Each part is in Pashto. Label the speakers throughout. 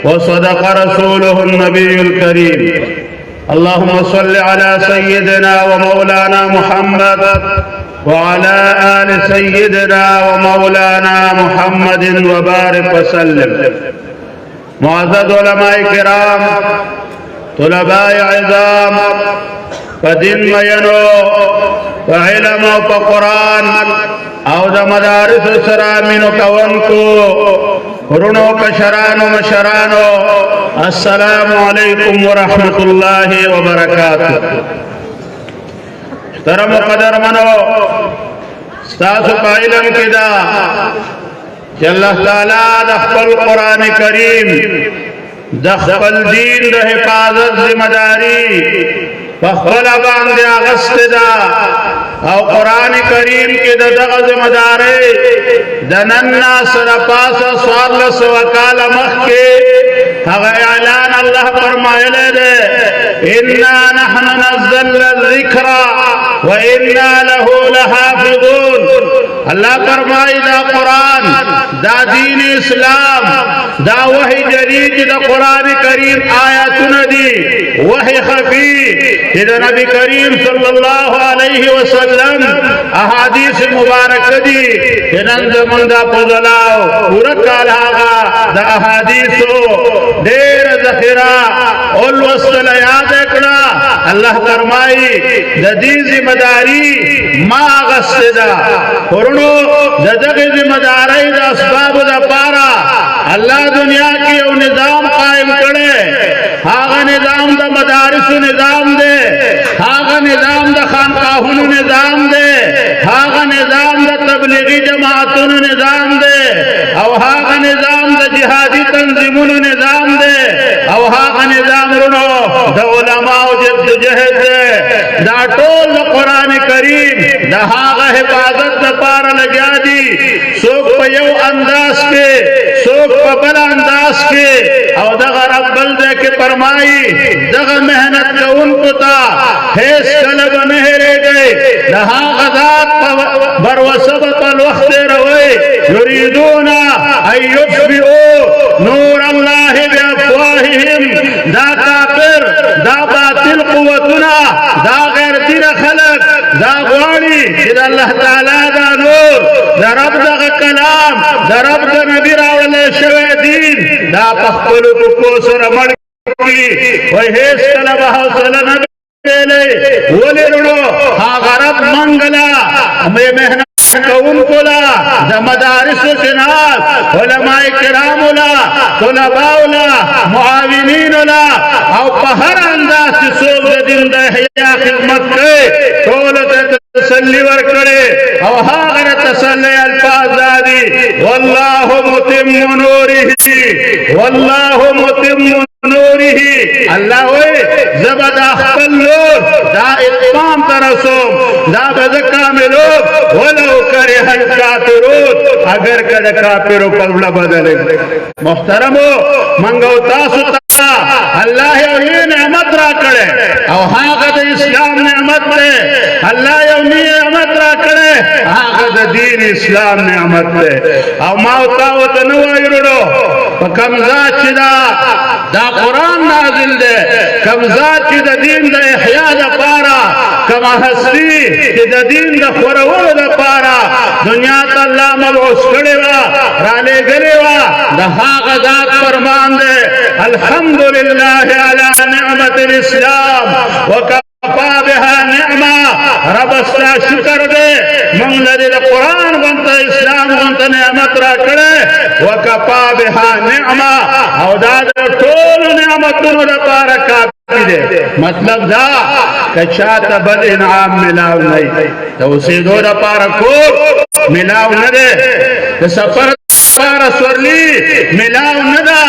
Speaker 1: وصدق رسوله النبي الكريم. اللهم صل على سيدنا ومولانا محمد وعلى آل سيدنا ومولانا محمد وبارك وسلم. معزز علماء کرام، طلباء عظام، فدین مینو فعلم و قرآن او دا مدارس سرامینو کونکو قرنو کشرانو مشرانو، السلام علیکم ورحمت اللہ وبرکاتہ. محترم و قدر منو ستاسو کا علم کدا کہ اللہ تعالیٰ دا خپل قرآن کریم دا خپل دین دا حفاظت ذمہ داری فخبل باندې اغست دا او قرآن کریم کې د دغه ذمہ داری د نن سره پاسه څوارلس سوه کاله مخکې هغه اعلان الله فرمایلی دی انا نحن نزلنا الذکر وانا له لحافظون. اللہ فرمائی دا قرآن دا دین اسلام دا وحی جدید دا قرآن کریم آیاتنا دی وحی خفی دا نبی کریم صلی اللہ علیہ وسلم احادیث مبارک دی نند مندہ پزلاو پورا کالا آغا دا احادیثو دیر ذخیرہ الوصل یاد اکڑا. اللہ فرمائی دا دین ذمہ داری ما غصد دا قرنو دا دغی ذمہ داری دا اسباب دا پارا اللہ دنیا کی او نظام قائم کرے. ہاغا نظام دا مدارس نظام دے، ہاغا نظام دا خانقاہن نظام دے، ہاغا نظام دا تبلیغی جماعتن نظام دے، او ہاغا نظام دا جہادی تنظیمن نظام دے، او ہاغا نظام رنو دا علماء جد جہد دے. دا ٹول دا قرآن کریم دا ہاغا حفاظت دا پارا لگیا دی سوک پا یو انداز کے سوک پا بلا انداز کے او دغا رب بلدے کے فرمائی دغا محنت کا ان کو تا حیث کلب نہرے گئے دہا غذات پا بروسبت الوقت روئے یریدونا ایفبئو نور اللہ بیافواہم. دا کافر دا باطل قوتنا دا غیر دین خلق دا غواری دا اللہ تعالیٰ دا نور دا رب دا کلام دا رب دا نبی راولے شوے دین دا پخپلو کو سر مڑکی وی حیث طلبہ حوصلہ نبی لے ولی رنو ہاں رب منگلا ہمیں محنت کون کولا دا مدارس و جنات علماء کرام لا طلباء لا معاونین لا او پہر انداز سے سوگ دا دن دا حیاء خدمت کے طولت تسلی ورکڑے او ہاغر تسلی الفاظ دادی واللہ متم نوری واللہ متم نوری. اللہ ہوئے زبد اخبر لوگ دا اتمام ترسوم دا بذکام لوگ ولو کرے حل کافرون اگر کد کافروں پولا بدلے. محترمو منگو تاسو تا اللہ یو نعمت را کرے او ہاں قد اسلام نعمت دے. اللہ یو نعمت را کرے ہاں قد دین اسلام نعمت دے. او ماوتاوت نوائی رڑو کمزات چدا دا قرآن نازل دے کمزات چی دا دین دا احیاء دا پارا کما حسنی چی دا دین دا خورو دا پارا دنیا تا اللہ مبعوث کرے وا رالے گلے وا دا حاق ذات فرمان دے الحمدللہ علی نعمت الاسلام وکفا بها نعمہ. رب استا شکر دے منگلد دا قرآن بنتا اسلام بنتا نعمت را کرے وکفا بها نعمہ او دا طول نعمتوں دا پارا کافی دے. مطلب دا کچاتا بل انعام ملاو نہیں توسیدو دا پارا کو ملاو ندے سفر پارا سورلی ملاو ندا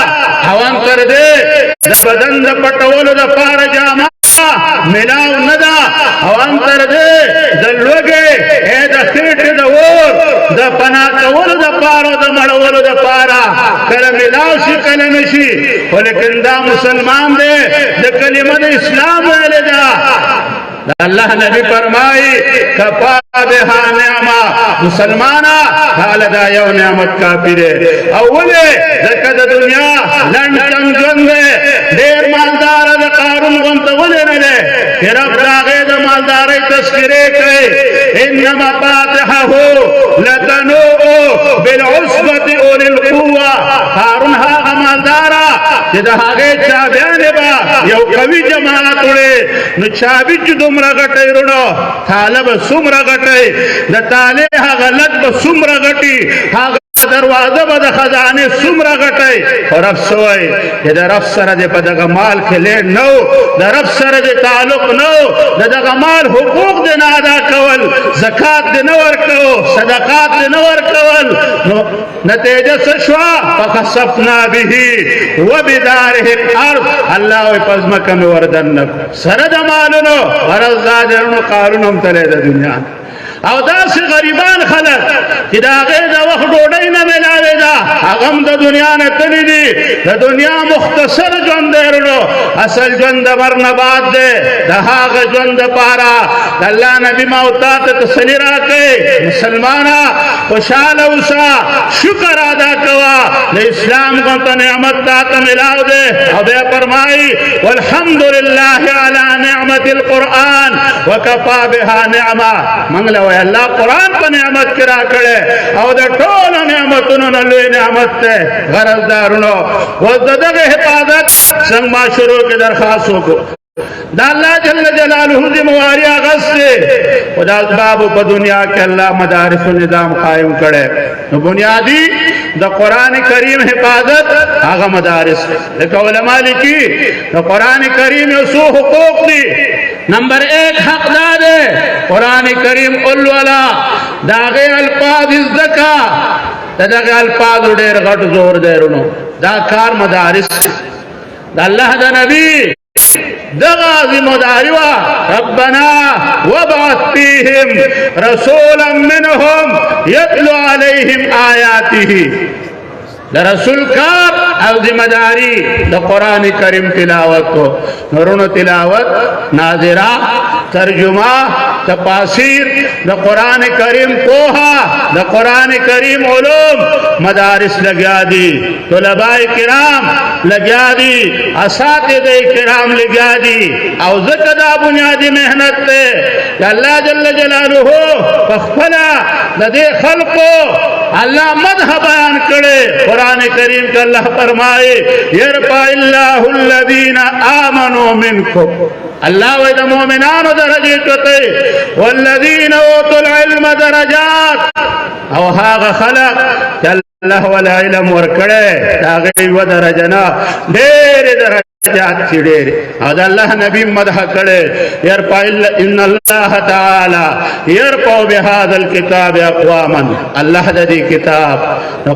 Speaker 1: حوان کر دے دا بدن دا پٹولو دا پارا جاما ملاو ندا حوان کر دے دلوگے اے دا خیٹ دا وور دا پناہ کولو دا پارا دا مڑولو دا پارا کل ملاو شی کل نشی ولیکن دا مسلمان دے دا کلمہ دا اسلام والے دا اللہ نبی فرمائی کفا بها نعمہ مسلمانا حالدہ یو نعمت کافی دے اولے زکد دنیا لن چند جندے دیر مالدار دا قارون غنط ولے نلے کہ رب داغے دا مالداری تذکرے کئے انما فاتحہ ہو لتنوء بالعصبت اولی القوہ قارون ہاں مالدارا کہ دا آگے چابیانے با یو قوی جماعت اڑے نو چابی چو دمرا گٹے رونو طالب سمرا گٹے دا تالے ہاں غلط با سمرا گٹی ہاں دروازہ با دا خزانے سمرا گٹے اور رب سوئے کہ دا رب سر دے پا دا مال کھلے نو دا رب سر دے تعلق نو دا مال حقوق دے نادا کول زکاة دے نور کول صدقات دے نور کول نتیجہ سشوا فخصفنا بھی وبدارہ الارض اللہ وی پزمکہ میں وردن نکو سرد مالنو غرض دادرنو قارنم تلے دا دنیا او دا سی غریبان خلق کہ دا غیر دا وقت ڈوڑی نہ ملاوے دا اغم دا دنیا نتنی دی دا دنیا مختصر جون دے رنو اصل جون دا مرنباد دے دا حاق جون دا پارا دا اللہ نبی موتات تسلی راکے مسلمانا خوشحال اوسا شکر ادا کوا دا اسلام کو تا نعمت تا ملاو دے او دے فرمائی والحمدللہ علی نعمت القرآن وکفا بها نعمہ منگلو اللہ قرآن پر نعمت کرا کڑے او دا ٹول نعمتنو نلوی نعمت تے غرض دارنو وزدد حفاظت سنگ ما شروع کے درخواستوں کو دا اللہ جل جلالہ ذمواری آغاز سے خدا اسباب پا دنیا کے اللہ مدارس و نظام قائم کرے تو بنیادی دا قرآن کریم حفاظت آغا مدارس لیکن علماء لکی دا قرآن کریم یسو حقوق دی نمبر 1 حق دادے قرآن کریم الولا داغے الفاظ ازدکا داغے الفاظ دیر غٹ زور دیرنو دا کار مدارس دا اللہ دا نبی دغازی مداریوا ربنا وبعث فیہم رسولا منہم یتلو علیہم آیاتی دا رسول کار او ذمہ داری دا قرآن کریم تلاوت کو نورون تلاوت ناظرہ ترجمہ تفاسیر دا قرآن کریم کوہا دا قرآن کریم علوم مدارس لگیا دی طلباء کرام لگیا دی اساتذہ کرام لگیا دی او ذکر دا بنیادی محنت تے کہ اللہ جل جلالہ فخفلا لدے خلقو اللہ مدح بیان کرے قرآن کریم کا اللہ فرمائے یرفع اللہ الذین آمنوا منکم اللہ وید مومنان درجے کتے والذین اوتوا العلم درجات او ہاغ خلق کہ اللہ والا علم ورکڑے تاغی و درجنا دیر درجات سی دیر او دا اللہ نبی مدح کرے یرفع ان اللہ تعالی یرفع بهذا الكتاب اقواما اللہ دا دی کتاب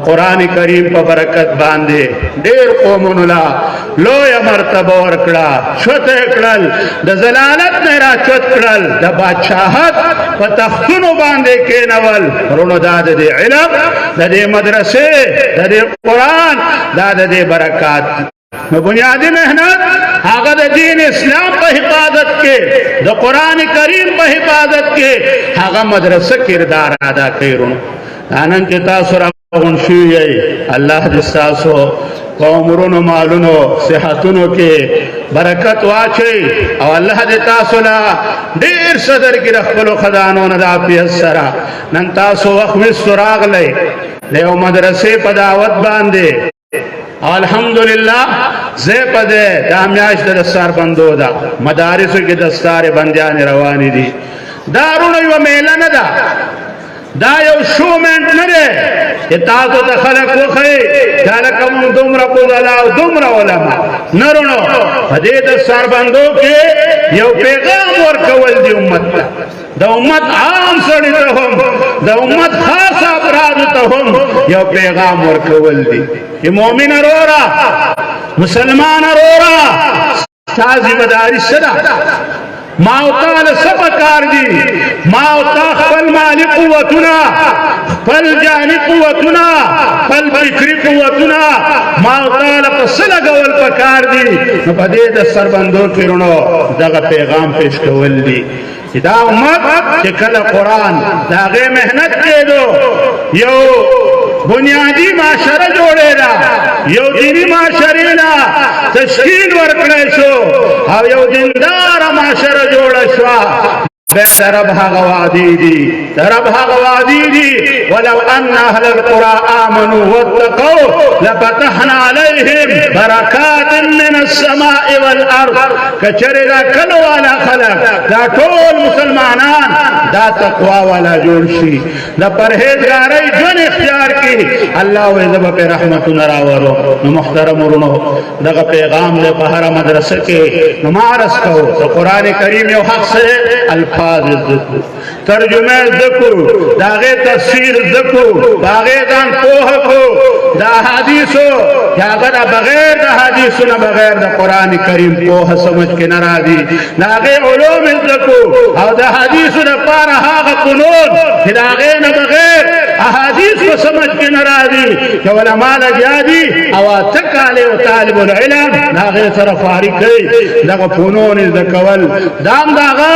Speaker 1: قرآن کریم پا برکت باندے دیر قومن اللہ لویا مرتبہ ورکڑا چھت اکڑل دا زلالت میرا چھت کڑل دا بادشاہت پا تختنو باندے کے نول رونو دا دے علم دا دے مدرسے دا دے قرآن دا دے برکات بنیادی محنت آغد دین اسلام پہ حفاظت کے دا قرآن کریم پہ حفاظت کے آغا مدرسہ کردار ادا کروں آنن کی تاثر اغن شوئی اللہ جساسو قومرون مالونو صحتونو کے برکت واچے او اللہ دے تاسولا دیر صدر کی رخلو خدانون دا پی السرا نن تاسو وقت سراغ لے لیو مدرسے پداوت باندے الحمدللہ زیب دے دامیاش دا دستار بندو دا مدارسو کی دستار بندیان روانی دی دارونو یو میلن دا دا یو شومنٹ نرے اتاتو تا خلق وخی کالکم دمرا قدلاو دمرا علماء نرونو حدید دستار بندو کے یو پیغام ورکول دی امت تا دا امت عام سڑی تا ہم دا امت خاص افراد تا ہم یو پیغام ورکول دی کہ مومن ارورا مسلمان ارورا تازی مداری صدا ماوتال سپکار دی ماوتا خپل مالی قوتنا خپل جانی قوتنا خپل بکری قوتنا ماوتال پسل گول پکار دي نو په دې د سربندو کې رونو دغه پیغام پیش کول دي چې دا امت چې کله قرآن د هغې محنت کېدو یو بنیادی معاشره جوړې ده یو دینی معاشرې نه تشکیل ورکړی شو او یو دینداره معاشره جوړه شوه رب هغه وعدې دي رب هغه وعدې دي ولو ان اهل القرى امنوا واتقوا لفتحنا عليهم بركات من السماء والارض کچره دا کله والا خلق دا ټول مسلمانان دا تقوا والا جوړ شي دا پرهیزګارۍ ژوند اختیار کړي الله وې په رحمتونه راوړو نو محترم ورونو دغه پیغام له په هر مدرسه کې نمارس کو د قران کریم یو حق سے الفاظ ذکر ترجمه ذکر داغه تفسیر ذکر داغه دان پوه کو دا حدیثو هغه بغیر د حدیثو نه بغیر د قران کریم پوه سمجھ کې ناراضي داغه علوم ذکر او د حدیثو نه پاره هغه قانون داغه نه بغیر احادیث کو سمجھ کې ناراضي چې علماء لګیادي او تکاله او طالب العلم داغه سره فارغ کوي دغه فنون ذکول دام داغه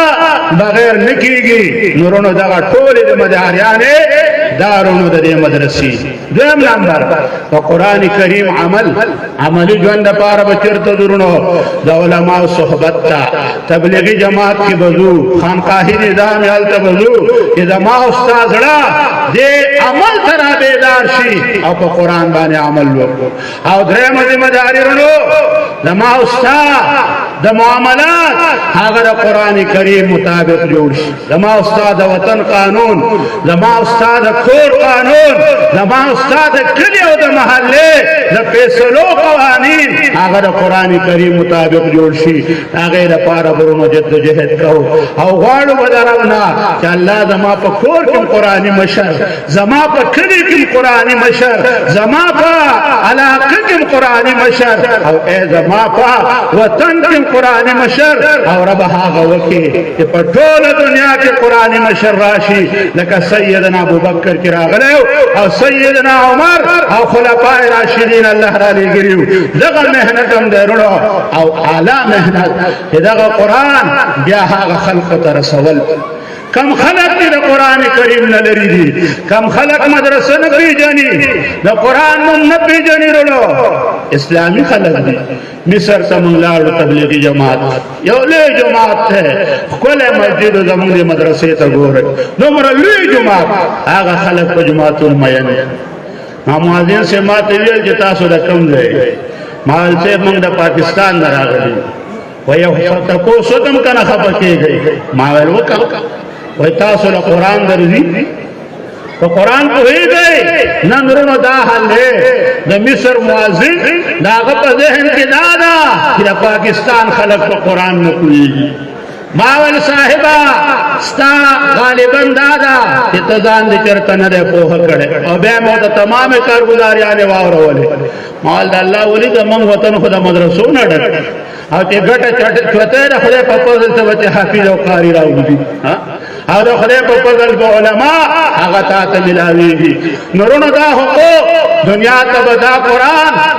Speaker 1: بغیر نکیږي نورونو دغه ټول د مداریانه دارونو د مدرسې دویم نمبر په قران کریم عملی ژوند لپاره بچرته درونو د علماء صحبت ته تبلیغی جماعت کې بزو خانقاهی نظام حالت بزو چې زما استاد را دې عمل تر بیدار شي او په قران باندې عمل وکړو او دریم ذمہ داری ورونو زما استاد د معاملات هغه د قران کریم مطابق جوړ شي زما استاد د وطن قانون زما استاد د کور قانون زما استاد د کلی او د محله د فیصلو قوانین هغه د قران کریم مطابق جوړ شي هغه لپاره ورونو جدوجہد کوو او غواړو بدرنا چې الله زما په کور کې قرآني مشر زما په کلی کې قرآني مشر زما په علاقه کې قرآني مشر او زما په وطن کې قرآني مشر او رب هغه وکي چې په ټول دنیا کې قرآني مشر راشي لکه سیدنا ابوبکر کې راغلی او سیدنا عمر او خلفای راشدین الله را لګریو دغه مهنت هم درونو او اعلی مهنت دغه قرآن بیا هغه خلق ته رسول کم خلق د قرآن کریم نه لري دي کم خلق مدرسه نه پیژني د قرآن نه پیژني ورو اسلامي خلق دي مصر ته مونږ لاړو تبلیغي جماعت یو لوی جماعت ته کله مسجد زموږ مدرسې ته ګورئ نومره لوی جماعت هغه خلق په جماعتونو مین مؤذن سے ماته ویل چې تاسو د کوم ځای مال سے مونږ د پاکستان نه راغلي وایو تاسو تم کنه خبر کېږي ما ویل وکړه وای تاسو له قران درځي تو قران پوهیږئ نن ورونو دا حال دی د مصر مؤذن داغه په ذهن کې دا ده چې د پاکستان خلک په قران نه پوهیږي ما ول صاحبہ ستا غالبا دادا چې ته ځان دې چرته نه ده پوهه کړې او بیا مو د تمامه کارګزاریانه واورولې مال د الله ولي د من وطن خو د مدرسو نه ډک او چې ګټه چوته د خدای په فضل ته وته حافظ او قاری راوړي او د خدای په فضل به علما هغه ته ملاويږي نورونو دا حقوق دنیا ته دا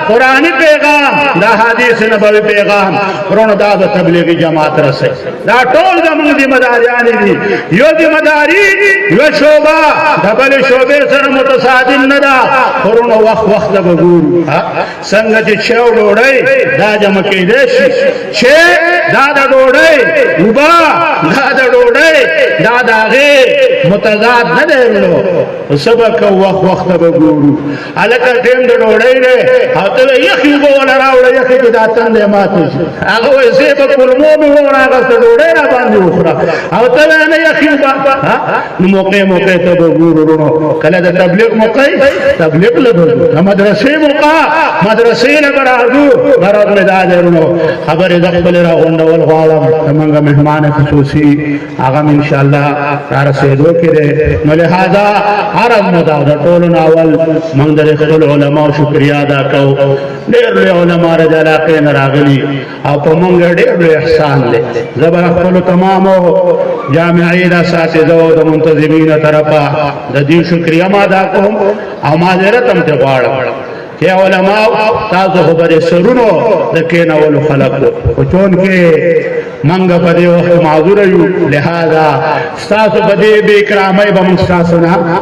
Speaker 1: قرآنی پیغام دا حدیث نبوي پیغام ورونو دا د تبلیغي جماعت رسي دا ټول زموږ ذمہ داریان دي یو ذمہ داری یو شوبه د بل شوبې سره متصادم نه ده ورونو وخت د وګورو څنګه چې شاو ډوړی دا جمع کېدې شي چې دا د ډوړی وبا دا د ډوړی دا داغه متضاد نه دی ورو سبق وخت د وګورو الکه ټیم د ډوړی نه او ته یخي وګور راوړی یخي د اتن دې ماته هغه وې په کلمو به وراغه ډوړی را باندې وخره او ته نه یخي نو موقع ته وګورو کله د تبلیغ موقع تبلیغ لګو مدرسې موقع مدرسې لګراځو مراد له دادرونو خبره د خپل را غونډول غواړم موږ مهمان خصوصي هغه ان شاء الله رسیدو کړي نو لہذا عرب مدا د ټول ناول موږ د خپل علماء شکریا ادا کوو ډېر علماء رجالاقې راغلي او په موږ ډېر احسان دي زبر خپل تمام جامعي د اساتذه او د منتظمین طرفه د دې شکریا ادا کوم او معذرت هم ته غواړم چې علماء تاسو خو به سرونو د کېنولو خلق او چونکې منګه په دې وخت معذور یو، لہذا ستاسو په دې بې اکرامۍ به موږ ستاسو نه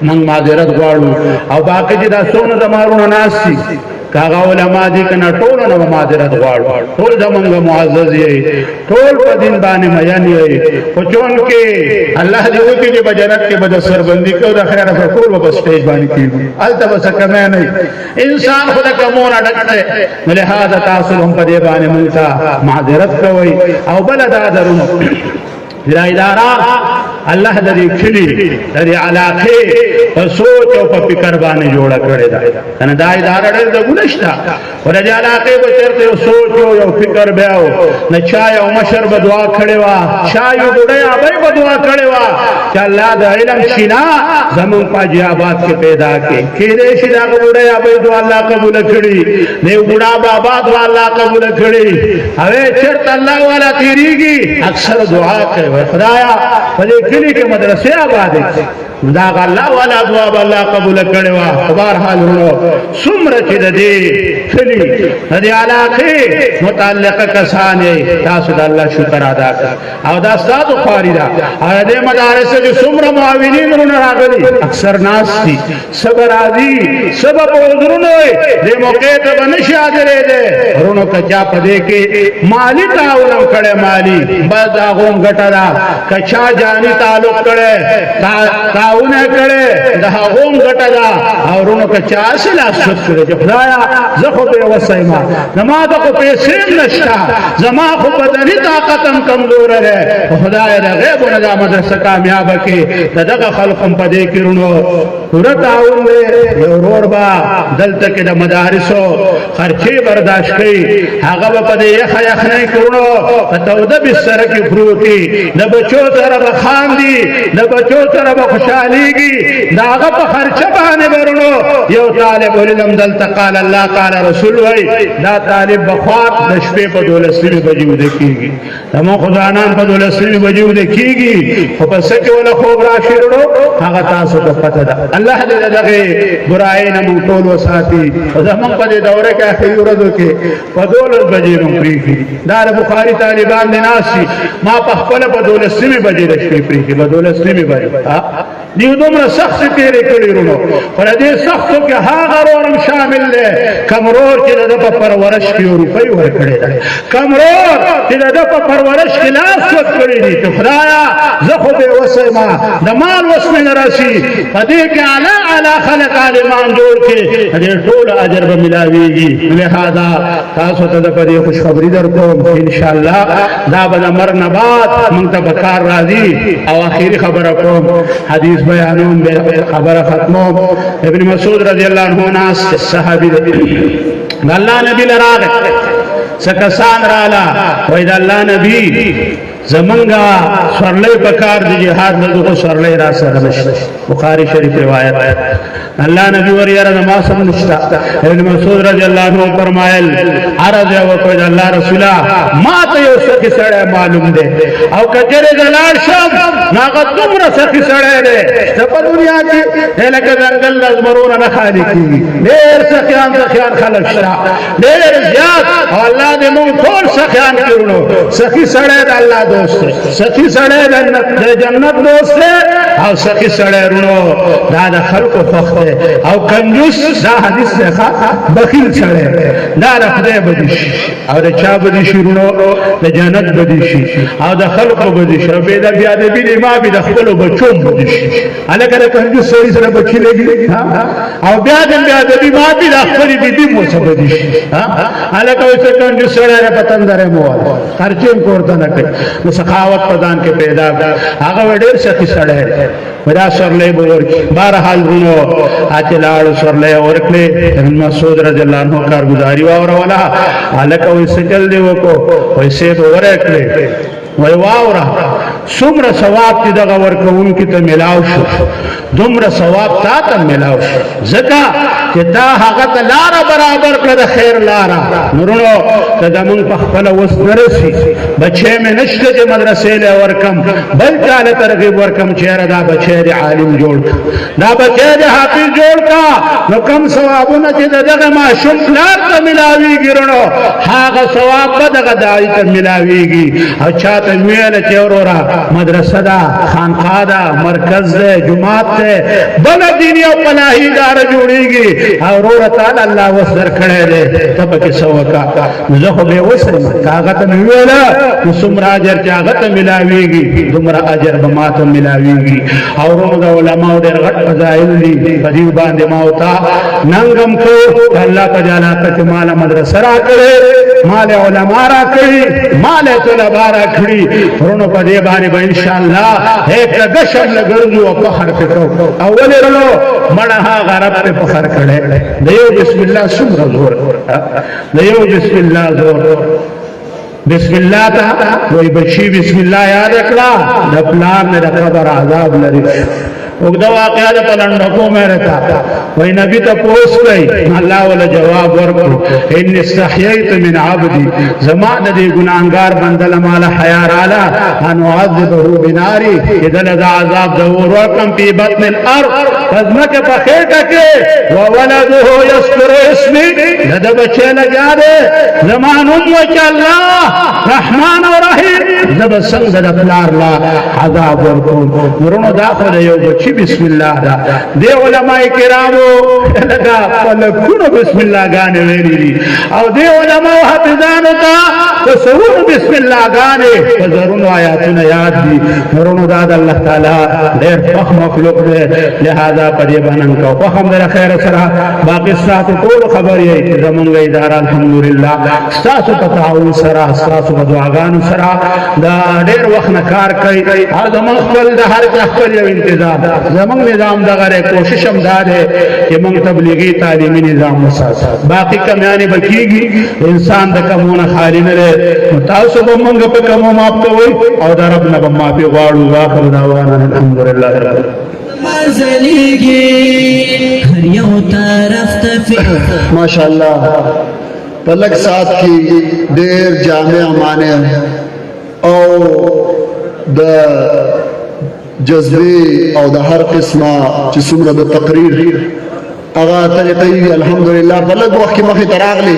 Speaker 1: موږ معذرت غواړو. او باقي چې دا څومره زمارونه ناست دي کاغه علماء دي کنه ټول نه معذرت غواړو، ټول زمونږ معزز یې، ټول په دین باندې میان یې، خو چونکې الله دې وکړي چې په جنت کې به د سربندي کو د خیره په ټول په سټیج باندې کېږو، هلته به څه کمی نه انسان خو د کمونه ډک دی. نو لهذا تاسو هم په دې باندې موږ ته معذرت کوئ. او بله دا درونه دا اداره الله د دې کلي د دې علاقې په سوچ او په فکر باندې جوړه کړې ده کنه. دا اداره ډېر د ګنشته ور دې علاقې به چیرته یو سوچ او یو فکر بیا و نه چا یو مشر به دعا کړې وا، چا یو ډوډۍ ابي به دعا کړې وا چې الله د علم شینا زمون پاجي آباد کې پیدا کې دې شي دا ډوډۍ ابي دعا الله قبول کړي، نه بوډا بابا دعا الله قبول کړي. اوی چیرته الله والا تیریږي اکثر دعا کوي خدایا په دې کلی کې مدرسې آباد دي، دا الله والا دعا الله قبول کړي وا. بهر حال ورو څومره چې د دې کلی د دې علاقې متعلقه کسان تاسو د الله شکر ادا کړئ. او دا ستاسو خاري ده. او دې مدارس چې څومره معاونین ورونه راغلي اکثر ناس دي صبر راځي سبب عذرونه دې موقع ته بنشي حاضرې ده ورونو کچا پدې کې مالی تعاون کړي، مالی بس دا غون غټه دا کچا جاني تعلق کړي تعاون کړي دا غون غټه دا اورونو کچا اصل اسد کړي چې خدایا زه خو به وسایما زما د خو پیسې نشتا زما خو بدني طاقت هم کمزور ده خدایا د غیب نه دا مدرسه کامیاب کې دغه خلق هم پدې کې رونو پورا تعاون دې یو ور با دلته کې د مدارسو خرچي برداشت کړي هغه په دې یخ نه کړو په توده بستر کې پروتي د بچو سره بخاندي د بچو سره بخوشاليږي داغه په خرچه باندې ورونو یو طالب علم دلته قال الله قال رسول وای دا طالب بخوات د شپې په 12 بجې ود کېږي تمو خدانان په 12 بجې ود کېږي خو په سکه ولا خوب راشي ورونو هغه تاسو ته پته ده. الله دې دغه برای نه مونږ ټول وساتي. زمونږ په دې دوره کې اخري ورځو کې په 12 بجې نو پریږي دا بخاری طالبان دي ناسي ما په خپل په 12 بجې د شپې پریږي په 12 بجې دیو دومره سخت تیرې کړې ورونو. پر دې سختو کې هغه ورم شامل دی کمرور چې د په پرورش کې روپۍ ورکړي ده، کمرور چې د په پرورش کې لاس ورکړي دي چې خدایا زه خو به وسما د مال وسمه نه راشي په دې کې اعلی خلق عالمان جوړ کې دې ټول اجر به ملاويږي. لہذا تاسو ته د پدې خوشخبری درکوم ان شاء الله دا به امر نه بعد موږ ته بکار راځي. او اخیری خبره کوم حدیث بیانوم به خبره ختموم. ابن مسعود رضی الله عنه ناس صحابي الله نبی لراغ سکسان رالا وای دا الله نبی زمنګا سورلې پکار دی جهاد نه دغه سورلې را سره نشته. بخاری شریف روایت الله نبی ور یاره نماز هم نشتا. ابن مسعود رضی الله عنه فرمایل عرض یو کوي الله رسولا ما ته یو څه سره معلوم دی او کجره دلال شم ناغه تمره څه سره دی په دنیا کې لکه ځنګل لزمرونه نه خالي کیږي ډېر سخیان خلک شته ډېر زیات. الله دې موږ ټول سخیان کړو سخی سره د الله دوست سخی سره د جنت دوست او سخی سره رونو دا د خلقو فخر او کنجوس دا حدیث ده بخیل سره دا د خدای بدیش او د چا بدیش رونو د جنت بدیش او د خلقو بدیش او به د بیا د بی ما به د خپل بچو بدیش الګره کنجوس سره بخیلږي او بیا د بی ما به د خپل بی مو څه بدیش الګره کنجوس سره پتن درې مو خرچې کوړه نه کوي نو سخاوت پردان کې پیدا هغه ډېر سخی سره ودا سورلې بور بهرحال ورونو اچلاړ سورلې ورکلې ابن مسعود رضی الله عنه کارګزاري واورولا الکه وې سجل دی وکړو وې سه ورکلې وې واورا څومره ثواب چې دغه ورکوونکي ته میلاو شو دومره ثواب تا ته میلاو شو ځکه چې تا هغه ته لاره برابر کړه د خیر لاره نورونو که زمونږ په خپله وس نه رسي بچی مې نشته چې مدرسې له ورکم بل چا له ترغیب ورکم چې یاره دا بچی د عالم جوړ کړه دا بچی د حافظ جوړ کړه نو کم ثوابونه چې د دغه ماشوم پلار ته میلاویږي وروڼو هغه ثواب به دغه داعي ته میلاویږي او چا ته ویله چې وروره مدرسه ده خانقاه ده مرکز ده جماعت ده بله دیني او فلاحي اداره جوړېږي او وروره تعالی الله وس درکړی دی ته پکې څه وکړه نو زه خو بې وسه یم که هغه ته مې ویله نو څومره اجر چې هغه ته میلاویږي دومره اجر به ما ته میلاویږي او وروڼو د علماو ډېر غټ فضایل دي په دې باندې ما او تا ننګ هم کوو الله په دې علاقه کې ماله مدرسه راکړې مال علماء را کړي مال طلبا را کړي ورونو په دې باندې به ان شاء الله هیڅ دشم لګرځو او فخر وکړو اول ورونو مړه هغه رب په فخر کړي دیو بسم الله څومره زور دیو بسم الله زور بسم الله ته وای بچي بسم الله یاد کړه د پلان نه د قبر عذاب لري وګدا واقعا د پلنډکو مې رتا وای نبی ته پوښ کړي الله ولا جواب ورکړو ان استحييت من عبدي زما د دې ګناهګار بندل مال حیا رالا ان عذبه بناري اذا ذا عذاب ذور ورکم په بطن الارض فزمک په خېټه کې وولده يذكر اسمي دا بچی لګا دې زمانوم وچ الله رحمان او رحیم زب څنګه د پلار لا عذاب ورکوم ورونو دا خو یو بچی بسم الله دا دی علماء کرامو لگا فلکونو بسم الله غانه ویری دي او دی علماء حافظانو ته تصور بسم الله غانه فزرونو آیاتونه یاد دي ورونو دا د الله تعالی ډېر فخم مخلوق دی لہذا پدې باندې کو فخم در خیر سره باقی ساتو ټول خبرې زمونږ اداره الحمدلله تاسو په تعاون سره تاسو په دعاګانو سره دا ډېر وخت نه کار کوي او زمونږ خپل د هر خپل یو انتظام زمونږ نظام دغه کوشش هم دا دی چې موږ تبلیغي تعلیمي نظام وساتو باقي کمیانې به کېږي انسان د کمونه خالي نه دی تاسو به موږ په کمو معاف کوئ او د رب نه به معافي غواړو واخر دعوانا الحمدلله رب
Speaker 2: ماشاءاللہ پلک ساتھ کی دیر جامع مانے او د جذبی او د هر قسمه چې څومره د تقریر هغه طریقې الحمدلله بلد وخت کې مخې تراغلي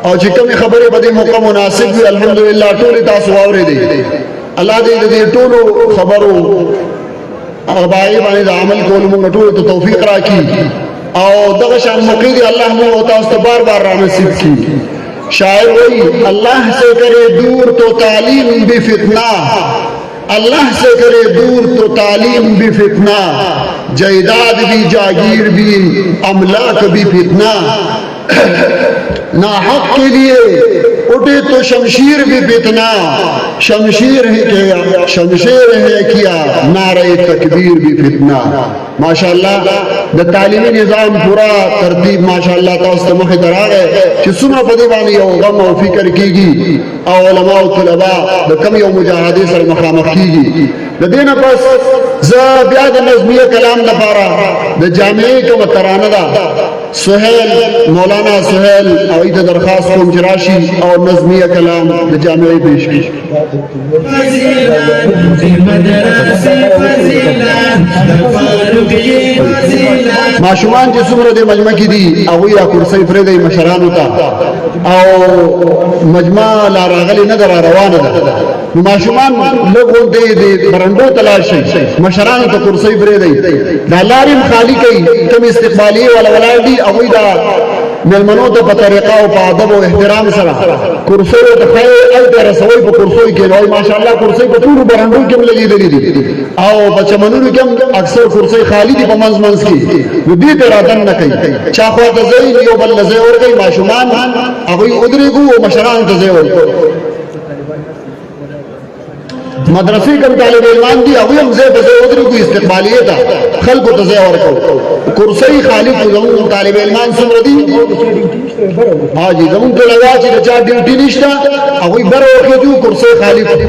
Speaker 2: او چې کومې خبرې په دې موقع مناسب وي الحمدلله ټول تاسو واورېدې الله دې دې ټولو خبرو هغه باندې د عمل کولو موږ ټول ته توفیق راکړي او دغه شان موقع دې الله موږ تاسو ته بار بار را نصیب کړي شاعر وایي الله سے کرے دور تو تعلیم بھی فتنہ اللہ سے کرے دور تو تعلیم بھی فتنہ جائیداد بھی جاگیر بھی املاک بھی فتنہ ناحق کے لیے اٹھے تو شمشیر بھی فتنہ شمشیر ہے کیا نعرہ تکبیر بھی فتنہ ماشاءاللہ دا تعلیمی نظام پورا ترتیب ماشاءاللہ تاسو ته مخې ته راغی چې څومره په دې باندې یو غم او فکر کیږي او علما او طلبا د کم یو مجاهدې سره مخامخ کیږي د دې نه پس زه بیا د نظمیه کلام لپاره د جامعې کوم ترانه ده سهیل مولانا سهیل او ایت درخواست کوم چې راشي او نظمیه کلام د جامعې پیش کړي ماشومان چې څومره د مجمع کې دي هغوی یا کرسۍ پرېږدئ مشرانو ته او مجمع لا راغلې نه ده را روانه ده نو ماشومان لږ غوندې د برنډو ته لاړ شئ مشرانو ته کرسۍ پرېږدئ دا لارې هم خالي کوي کوم استقبالیې والا ولاړ دي هغوی دا مېلمنو ته په طریقه او په ادب او احترام سره کرسیو ته ښایي هلته رسوئ په کرسیو کې نو ماشاءالله کرسۍ په ټولو برنډو کې هم لګېدلې دي او په چمنونو کې هم اکثر کرسۍ خالي دي په منځ منځ کې نو دې ته راتګ نه کوي چا خواته ځئ یو بل له ځای ورکوئ ماشومان هغوی ودرېږو او مشرانو ته ځای ورکوي مدرسې کوم طالب علمان دي هغوی هم ځای په ځای ودرېږو استقبالیې ته خلکو ته ځای ورکوو کرسۍ خالي کړو زمونږ طالب علمان څومره دي حاجي زمونږ طلبا چې د چا ډیوټي نشته هغوی بره وخېږو کرسۍ خالي کړو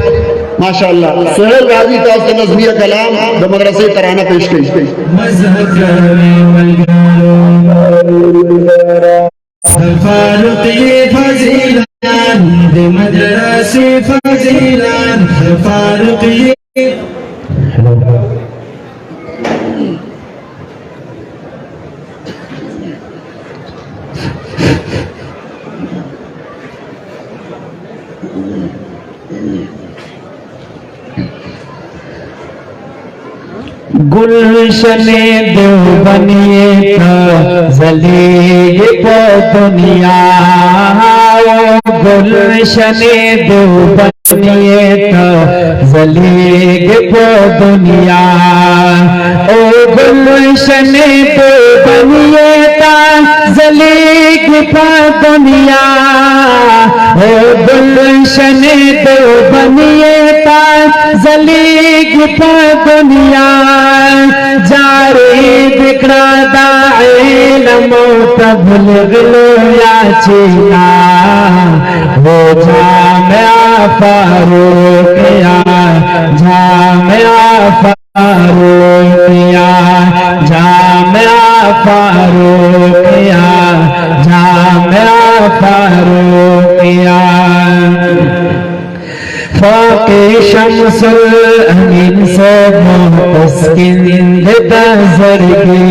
Speaker 2: माशाअल्लाह सुहेल गाजी तास नज़मिया कलाम द मदरसे तराना पेश कई
Speaker 3: फारूक फजीलान दे मदरसे फजीलान फारूक
Speaker 4: गुलशने दो बनिए जलीग को दुनिया गुलशने दो बनिए जलीग को दुनिया ओ गुलशने दो बनिए जलीग को दुनिया ओ गुलशने दो बनिए जलीग को दुनिया जारे बिकरा दाइलमो तबलिग लो या चीना वो जामिया फारूकिया जामिया फारूकिया जामिया फारूकिया जामिया फारूकिया फाके शम्सुल अमीन से मुस्तस्किन दज़रगी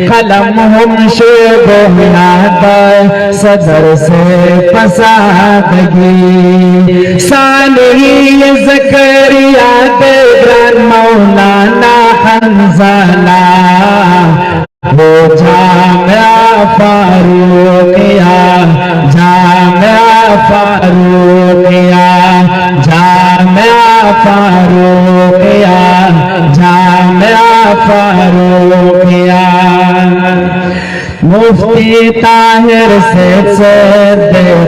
Speaker 4: कलम हम शेबोनादा सदर से फसादगी साली ज़करिया देग्रान मौलाना हंज़ला वो जामिया फारूकिया जामिया फारूकिया जामिया फारूकिया जामिया फारूकिया मुफ्ती ताहिर से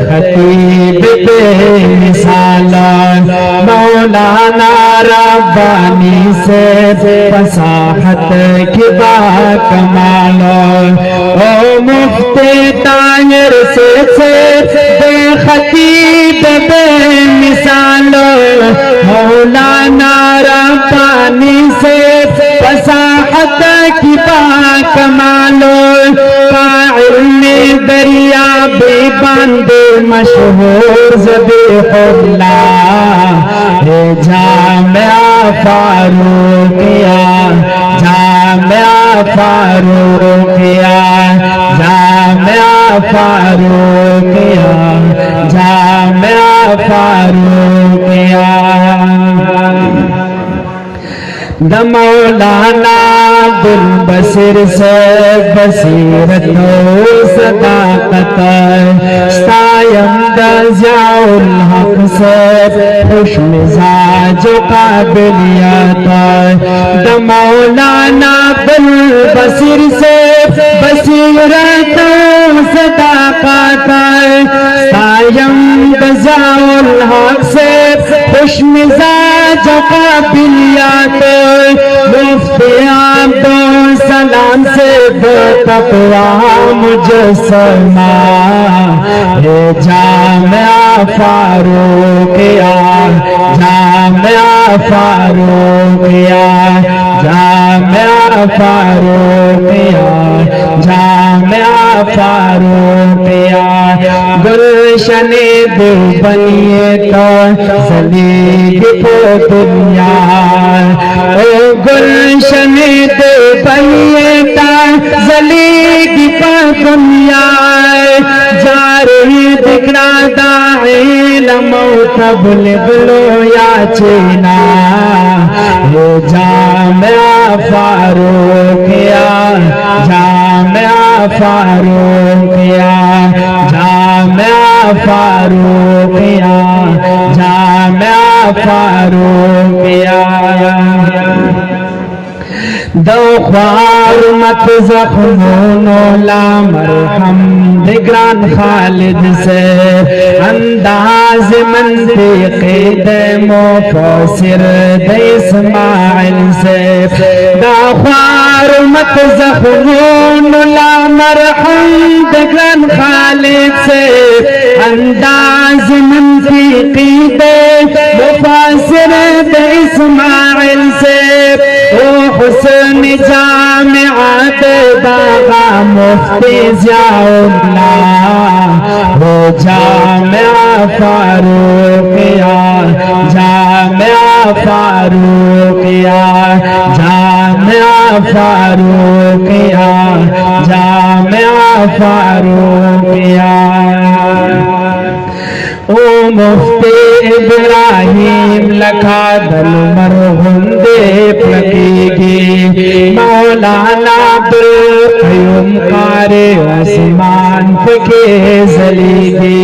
Speaker 4: खतीब बेमिसाल मौलाना रब्बानी से फसाहत की बाकमाल ओ मुफ्ती ताहिर से खतीब बेमिसाल मौलाना रब्बानी से फसाहत की बाकमाल दरिया बेबंदे मशहूर ज़बीहुल्लाह जामिया फारूकिया जामिया फारूकिया जामिया फारूकिया जामिया फारूकिया द मौलाना गुल बसिर से बसीरत सदाकत सायम दज़ाउल हक से खुश मिजाज काबिलियत द मौलाना गुल बसिर से बसीरत सदाकत सायम दज़ाउल हक से खुश मिजाज काबिलियत मुफ्ती अब्दुल सलाम से तक़वा मुजस्समा ये जामिया फारूकिया जामिया फारूकिया जामिया फारूकिया जामिया फारूकिया गुलशने दो बनिए तो सलीग को दुनिया ओ गुलशने दो बनिए जलीग का दुनिया जारी दिखना दाइलमो तबलिग लो या चीना ये जामिया फारूकिया जामिया फारूकिया जामिया फारूकिया जामिया फारूकिया दो ख्वार मत जख्मोनो ला मरहम दिग्रान खालिद से अंदाज मंतिक़े दे मुफस्सिर दे इस्माइल से दो ख्वार मत जख्मोनो ला मरहम दिग्रान खालिद से अंदाज मंतिक़े दे मुफासिर दे इस्माइल से ओ हुस्न जामिअत बागा मुफ्ती ज़ियाउल्लाह वो जामिआ फारूकिया जामिआ फारूकिया जामिआ फारूकिया जामिआ फारूकिया ओ मुफ्ती इब्राहिम लखा दल मरहुम दे प्रतीगी मौलाना अब्दुल क़य्यूम क़ारे आसमान के जलीगी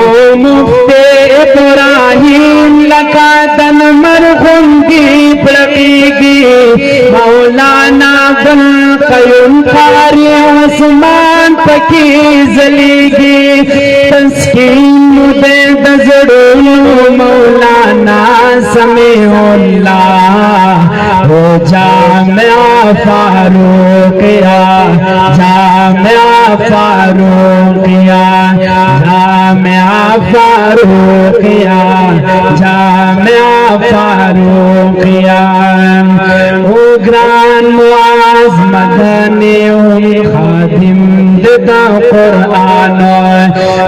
Speaker 4: ओ मुफ्ती इब्राहिम लखा दल मरहुम की प्रतीगी मौलाना अब्दुल क़य्यूम क़ारे आसमान के जलीगी तस्कीन दे दजड़ू मौलाना समीउल्लाह वो जामिआ फारूकिया जामिआ फारूकिया जामिआ फारूकिया जामिआ फारूकिया ओ ग्रान मुआज़ मदनी खादिम दा कुरान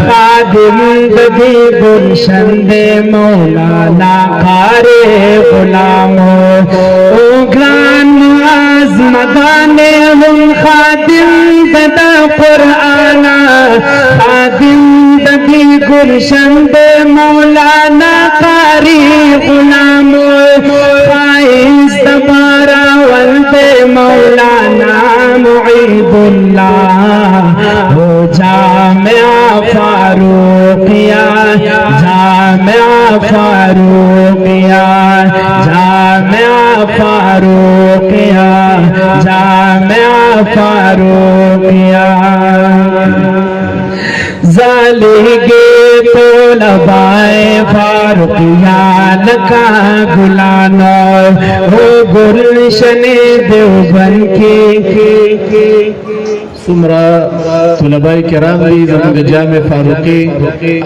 Speaker 4: खादिम दगी गुलशन दे मौलाना क़ारे गुलामो ओ ग्रान मुआज़ मदाने हम खादिम दा कुरान खादिम दगी गुलशन दे मौलाना क़ारे गुलामो फ़ाइज़ दबारा वल्दे मौलाना मुईदुल्लाह वो जामिआ फारूकिया जामिआ फारूकिया जामिआ फारूकिया जामिआ फारूकिया जालिगे तोलबाए फारूकिया लका गुलानो हो गुलशने देवबंद के सुमरा तुलबाई किराम दी जमग जामे फारूकी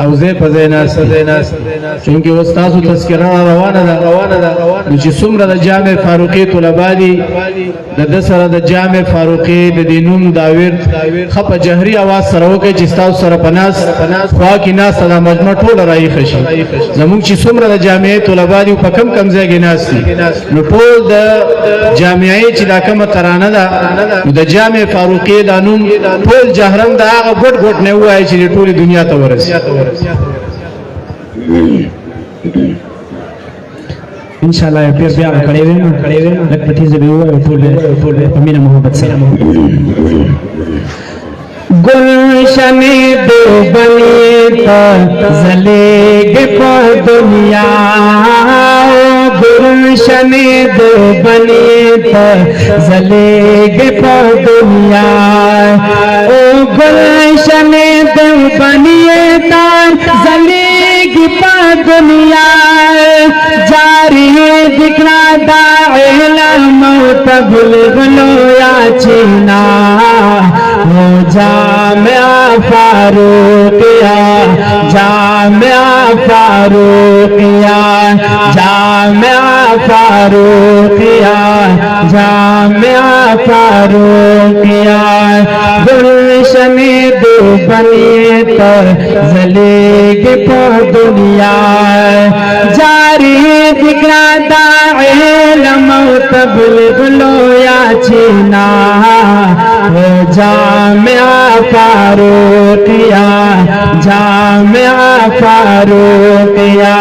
Speaker 4: औजे पजेनास चूंकि उस्ताद तस्करा रवाना दा नुची सुमरा द जामे फारूकी तुलबा दी द दसरा द जामे फारूकी द दिनुम दाविर खप जहरी आवाज सरव के चिस्ताव सर पनास ख्वा की नास सदा मजमा टोल राई खशी जमुग ची सुमरा द जामे तुलबा दी पकम कमजे गिनास दी नु टोल द जामियाई ची दा कम तराना दा द जामे फारूकी दा ټول جهرم دا هغه ګډ نه وایي چې ټولې دنیا ته ورسي ان شاء الله پیر بیا کړي وې لکه پټي زبې وایي ټول په مینا محبت سره गुलशन दो बनी तो जलेगे पो दुनिया गुलशन दो बनी तो जलेगे पो दुनिया ओ गुलशन दो बनिए तो जलेगी पो दुनिया जारी दिखना दाएला मौत भूल गलो या चीना हो जामिआ फारूकिया जामिआ फारूकिया जामिआ फारूकिया जामिआ फारूकिया गुलशन दो बनिए तो जलेगी पो दुनिया जारी दिखना दाएल मौत बुलबुलो या चीना हो जामिआ फारूकिया जामिआ फारूकिया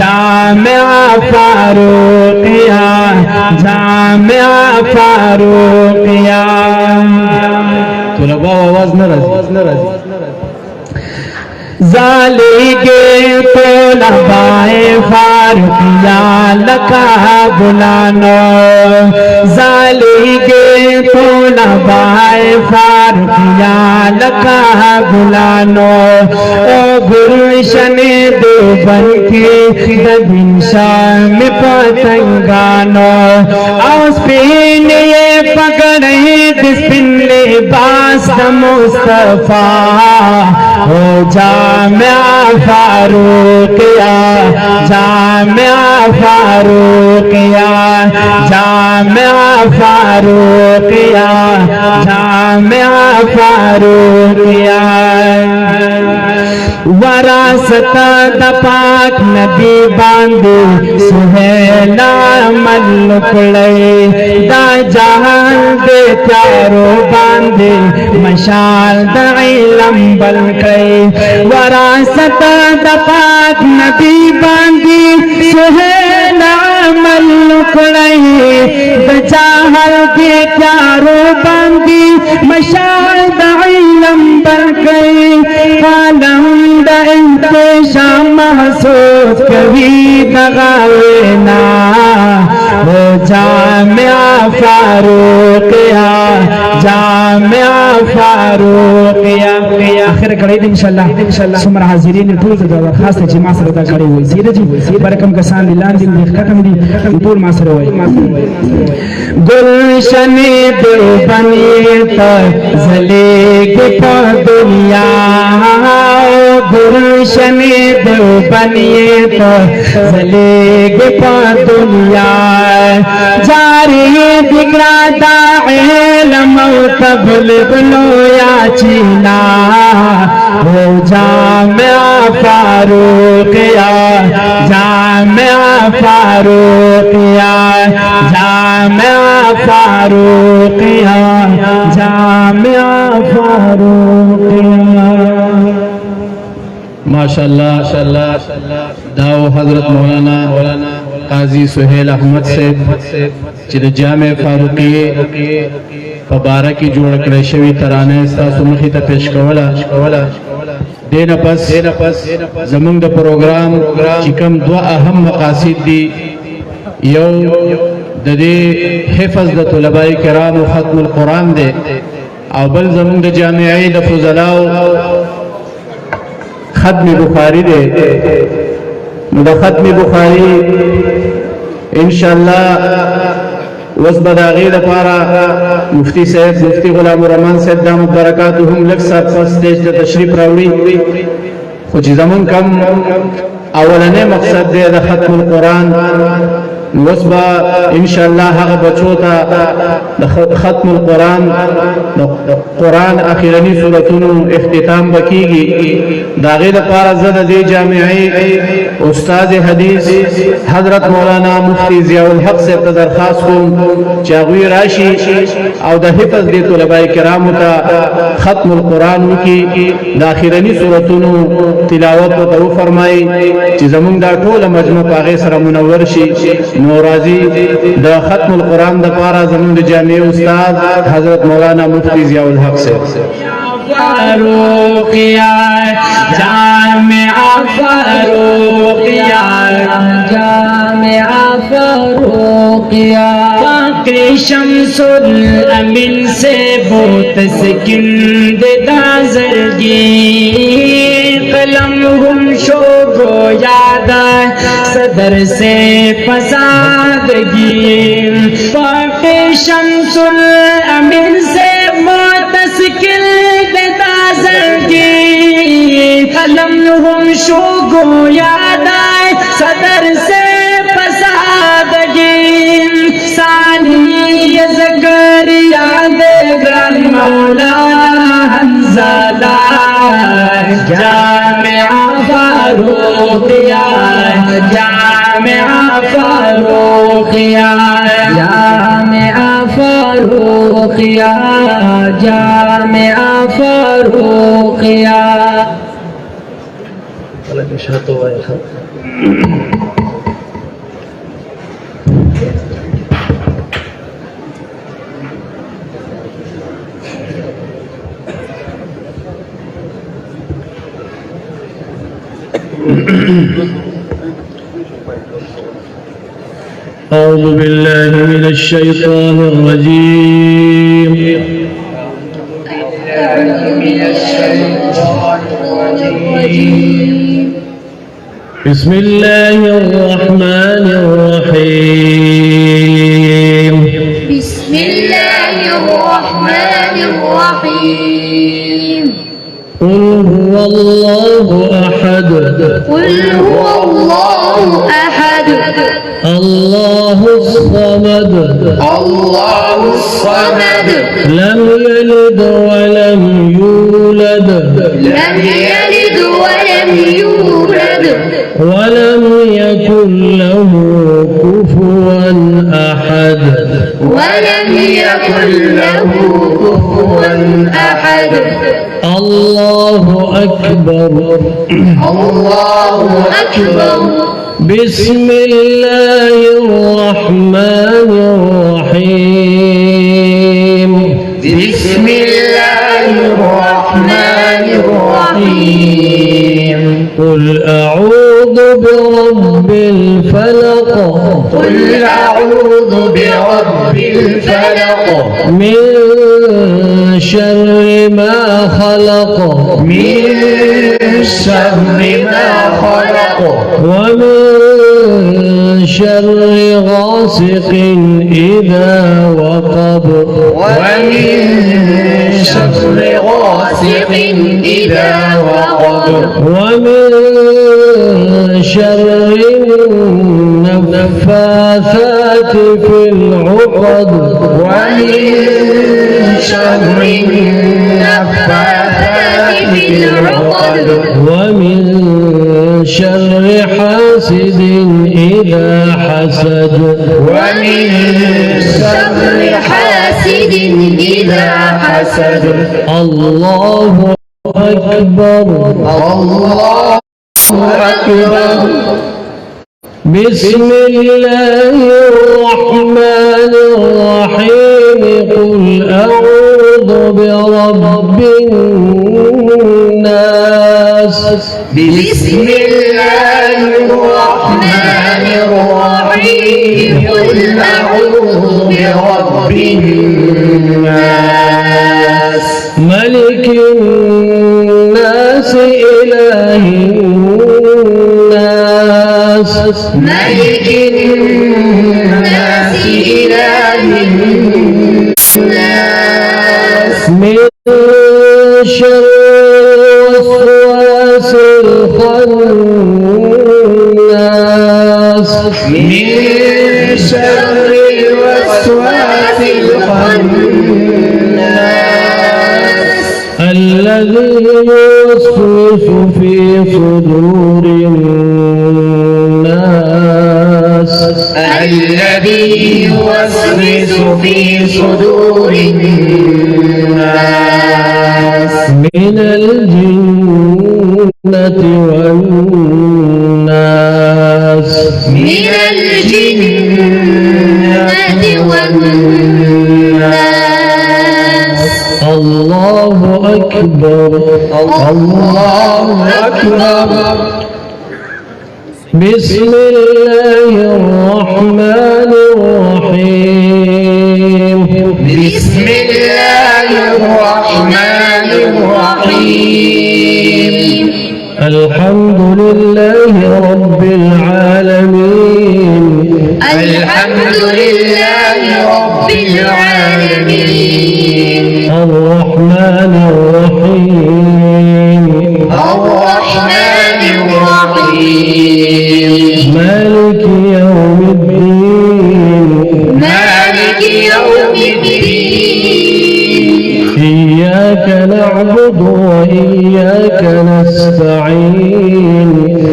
Speaker 4: जामिआ फारूकिया जामिआ फारूकिया तुलबा आवाज न राजी जालिगे तोलबाए फारूकिया लका बुलानो जालिगे तोलबाए फारूकिया लका बुलानो ओ गुलशन दो बन के दिन शाम पतंगानो औस पीने ये पकड़े दिस पिन लिबास पास द मुस्तफा हो जामिया फारूकिया, जामिया फारूकिया, जामिया फारूकिया, जामिया फारूकिया। वरासत द पाक नबी बांधे सुहेला मलुकड़े दा जहान दे प्यारो बांधे मशाल द इल्म बलकड़े। वरासत द पाक नबी बांधे सुहेला मलुकड़े दा जहान दे प्यारो बांधे मशाल द इल्म बलकड़े। कालम द इंतशाम महसूस कभी दगावेना हो जामिया फारूकिया, जामिया फारूकिया। आखिर कड़ी इंशाल्लाह सुमर हाजिरीन टूल द खास जमा सर दा कड़ी हुई सीधे जी बरकम कसान दिलान दिन देखा कम दी टूल मासर हुई। गुलशन देवबनी त जलेगे प दुनिया, गुलशन देवबनी त जलेगे प दुनिया। जारी बिगड़ा दाइल मौत बुलबुलो याचीना हो जामिया फारूकिया, जामिया फारूकिया, जामिया फारूकिया, जामिया फारूकिया।
Speaker 1: माशाअल्लाह दाओ हजरत मौलाना काजी सुहेल अहमद से चिद जामे फारूकी पबारा की जोड़ करे शवी तराने सुमुखी त पेश कवला देना पस जमंग द प्रोग्राम चिकम दो अहम मकासिद दी। यो ददे हिफज द तुलबाई किराम व खत्मुल कुरान दे अवल जमंग द जामियाई द फुजलाओ खत्म बुखारी दे। खत्म बुखारी इंशाअल्लाह वस बदागी दफारा मुफ्ती साहब मुफ्ती गुलाम रहमान साहब दामत बरकातुहुम लग साहब पर स्टेज द तशरीफ रावड़ी कुछ जमन कम अवलने मकसद दे द खत्मुल कुरान वसबा इंशाअल्लाह हक बचोता खत्मुल कुरान कुरान आखिरनी सूरतुन इख्तिताम बकीगी दागे द पारा जद दे जामिई उस्ताद हदीस हजरत मौलाना मुफ्ती जियाउल हक से दरखास्त को चागुई राशि और द हिफज दे तुलबाई किराम ता खत्मुल कुरान की दाखिरनी सूरतुन तिलावत तो फरमाई कि जमुन दा टोल मजमू पागे सर मुनव्वर शी नौराजी द खत्मुल कुरान द पारा जमुन द जामी उस्ताद हजरत मौलाना मुफ्ती जियाउल हक से
Speaker 4: फारूकिया, जामिया फारूकिया, जामिया फारूकिया। फाक़े शम्सुल अमीन से बोत सिकिंद दाज़रगी कलम हम शोगो याद सदर से फसादगी। फाक़े शम्सुल अमीन से बोत सिकिंद दाज़रगी कलम हम शोगो याद सदर से ज़करिया दे ग्रान मौलाना हंज़ला जामिया फारूकिया, जामिया फारूकिया, जामिया फारूकिया, जामिया फारूकिया।
Speaker 1: أعوذ بالله من الشيطان الرجيم بسم الله الرحمن الرحيم
Speaker 5: بسم الله الرحمن الرحيم
Speaker 3: الله أحد
Speaker 5: قل هو الله أحد
Speaker 3: الله الصمد
Speaker 5: الله الصمد
Speaker 3: لم يلد ولم يولد
Speaker 5: لم يلد ولم يولد
Speaker 3: ولم يكن له كفوا أحد
Speaker 5: ولم يكن له كفوا أحد
Speaker 3: الله أكبر
Speaker 5: الله أكبر
Speaker 3: بسم الله الرحمن الرحيم
Speaker 5: بسم الله الرحمن الرحيم
Speaker 3: قل أعوذ برب الفلق
Speaker 5: قل أعوذ برب الفلق
Speaker 3: من شر ما خلق
Speaker 5: من شر ما خلق
Speaker 3: ومن شر غاسق إذا وقب
Speaker 5: ومن شر غاسق إذا وقب
Speaker 3: ومن شر النفاثات في العقد
Speaker 5: ومن شر النفاثات في العقد
Speaker 3: ومن شر حاسد إذا حسد
Speaker 5: ومن شر حاسد إذا حسد
Speaker 3: الله أكبر
Speaker 5: الله أكبر
Speaker 3: بسم الله الرحمن الرحيم قل أعوذ برب الناس
Speaker 5: بسم الله الرحمن الرحيم قل أعوذ برب الناس
Speaker 3: ملك الناس إله الناس
Speaker 5: ملك الناس إله الناس
Speaker 3: من شر الوسواس الخناس
Speaker 5: من شر الوسواس الخناس
Speaker 3: الذي يوسوس في صدور الناس
Speaker 5: الذي يوسوس في صدور الناس
Speaker 3: من الجنة والناس
Speaker 5: من الجنة والناس
Speaker 3: الله أكبر
Speaker 5: الله أكبر
Speaker 3: بسم الله الرحمن الرحيم
Speaker 5: بسم الله الرحمن الرحيم
Speaker 3: الحمد لله رب العالمين
Speaker 5: الحمد لله رب العالمين
Speaker 3: الرحمن الرحيم
Speaker 5: الرحمن الرحيم
Speaker 3: مالك يوم الدين
Speaker 5: مالك يوم الدين
Speaker 3: إياك نعبد وإياك نستعين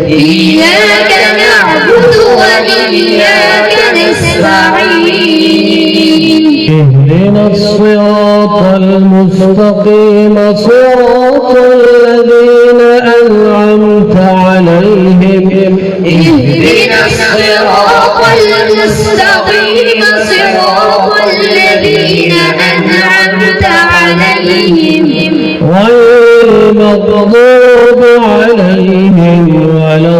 Speaker 5: إياك نعبد وإياك نستعين
Speaker 3: اهدنا الصراط المستقيم صراط الذين أنعمت عليهم
Speaker 5: اهدنا الصراط المستقيم صراط الذين أنعمت عليهم
Speaker 3: غير المغضوب عليهم ولا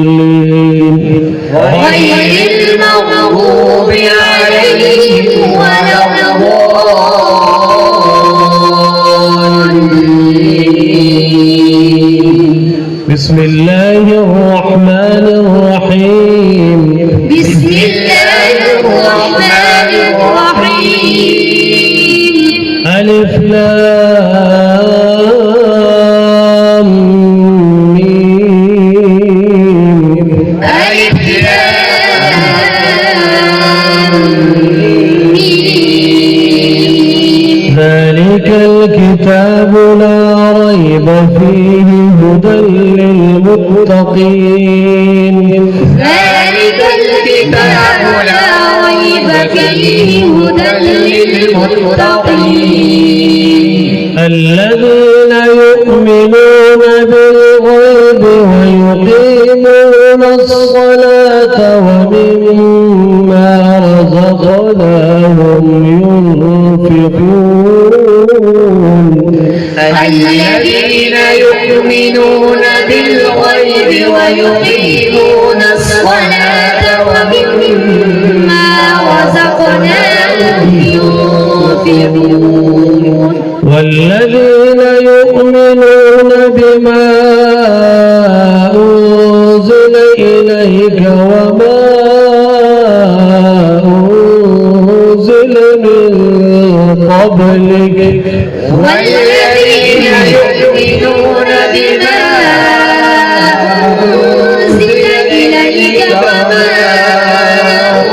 Speaker 3: الضالين
Speaker 5: غير المغضوب عليهم ولا الضالين
Speaker 3: بسم الله الرحمن الرحيم
Speaker 5: بسم الله الرحمن الرحيم
Speaker 3: ألف لام ميم
Speaker 5: ألف لام ميم
Speaker 3: ذلك الكتاب لا ريب فيه هدى للمتقين
Speaker 5: ذلك الكتاب لا ريب فيه هدى للمتقين
Speaker 3: الذين يؤمنون بالغيب ويقيمون الصلاة ومما رزقناهم ينفقون
Speaker 5: الذين يؤمنون بالغيب ويقيمون الصلاة ومما رزقناهم ينفقون
Speaker 3: والذين يؤمنون بما أنزل إليك وما أنزل من قبلك
Speaker 5: والذين يؤمنون بما أنزل إليك وما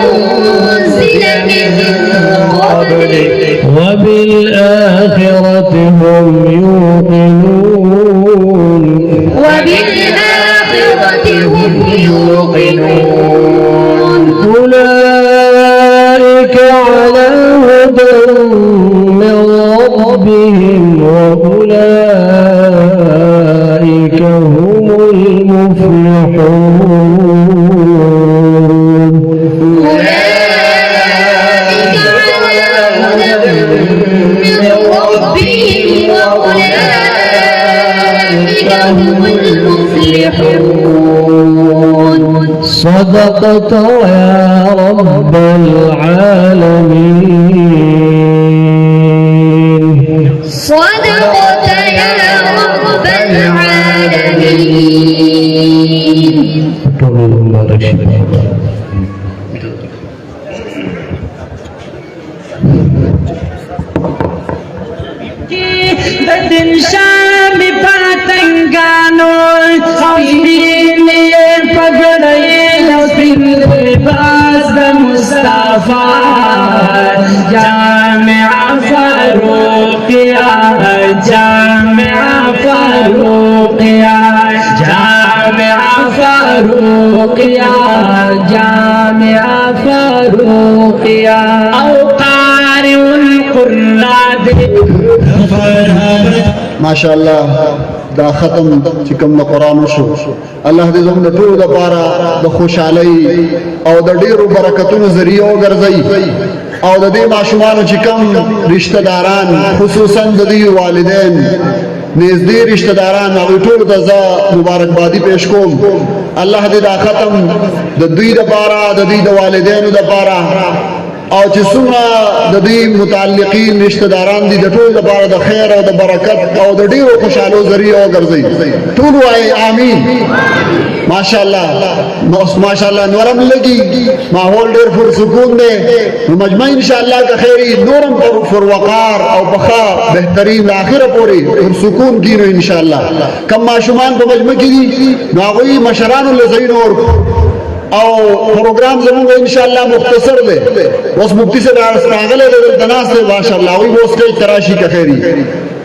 Speaker 5: أنزل من قبلك
Speaker 3: وبالآخرة هم يوقنون
Speaker 5: وبالآخرة هم يوقنون
Speaker 3: أولئك على هدى من ربهم وأولئك هم المفلحون
Speaker 5: أولئك على هدى من ربهم وأولئك هم المفلحون
Speaker 3: صدقت يا رب العالمين
Speaker 5: صدقت يا رب العالمين
Speaker 4: بدن شام پتنگانو خوشبینی پگڑی لفن لباس دا مصطفیٰ جامع فاروقیہ جامع فاروقیہ جامع فاروقیہ جامع فاروقیہ او قارئ القرآن
Speaker 2: ماشاءالله دا ختم چې کوم د قرآن وشو الله دې زموږ د ټولو لپاره د خوشحالۍ او د ډېرو برکتونو ذریعه وګرځوي او د دې ماشومانو چې کوم رشتہ داران خصوصا د دې والدین نږدې رشتہ داران هغوی ټولو ته زه مبارکبادي پیش کوم الله دې دا ختم د دوی لپاره د دوی د والدینو لپاره او چې څومره د دې متعلقین رشتہ داران دي د ټول لپاره د خیر او د برکت او د ډیرو خوشحالو ذریعہ وګرځي ټول وایي آمین ماشاءالله ماشاءالله نورم لګي ماحول ډیر پرسکون دی نو مجمع ان شاء الله که خیری نورم پر وقار او بخا بهترین اخره پوری پرسکون کینو ان شاء الله کم ماشومان په مجمع کې دي نو هغوی مشرانو لزین اور او پروګرام زموږ ان شاء الله مختصر دی اوس مفتی سے راغله د تناس ته ماشاء الله وي اوس کې تراشی کا خیری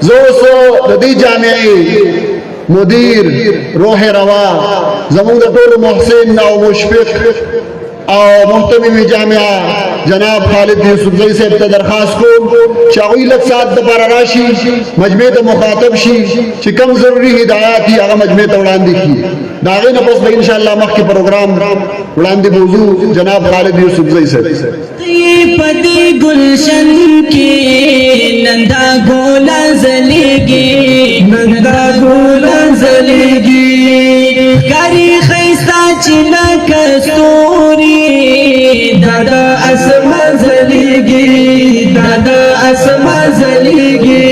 Speaker 2: زو سو د دې جامعې مدیر روح روا زموږ د ټول محسن او مشفق او محتمم جامعہ جناب خالد یوسفزئی صاحب ته درخواست کوم چې هغوی لږ ساعت دپاره راشي مجمع ته مخاطب شي چې کوم ضروري هدایات دي هغه مجمع ته وړاندې کړي د هغې نه پس به انشاءالله مخکې پروګرام وړاندې موضوع جناب خالد یوسفزئی صاحب
Speaker 4: پدی گلشن کی نندا گولا زلیگی نندا گولا زلیگی کاری خیستا چنا کستوری دادا اسما زلیگی دادا اسما زلیگی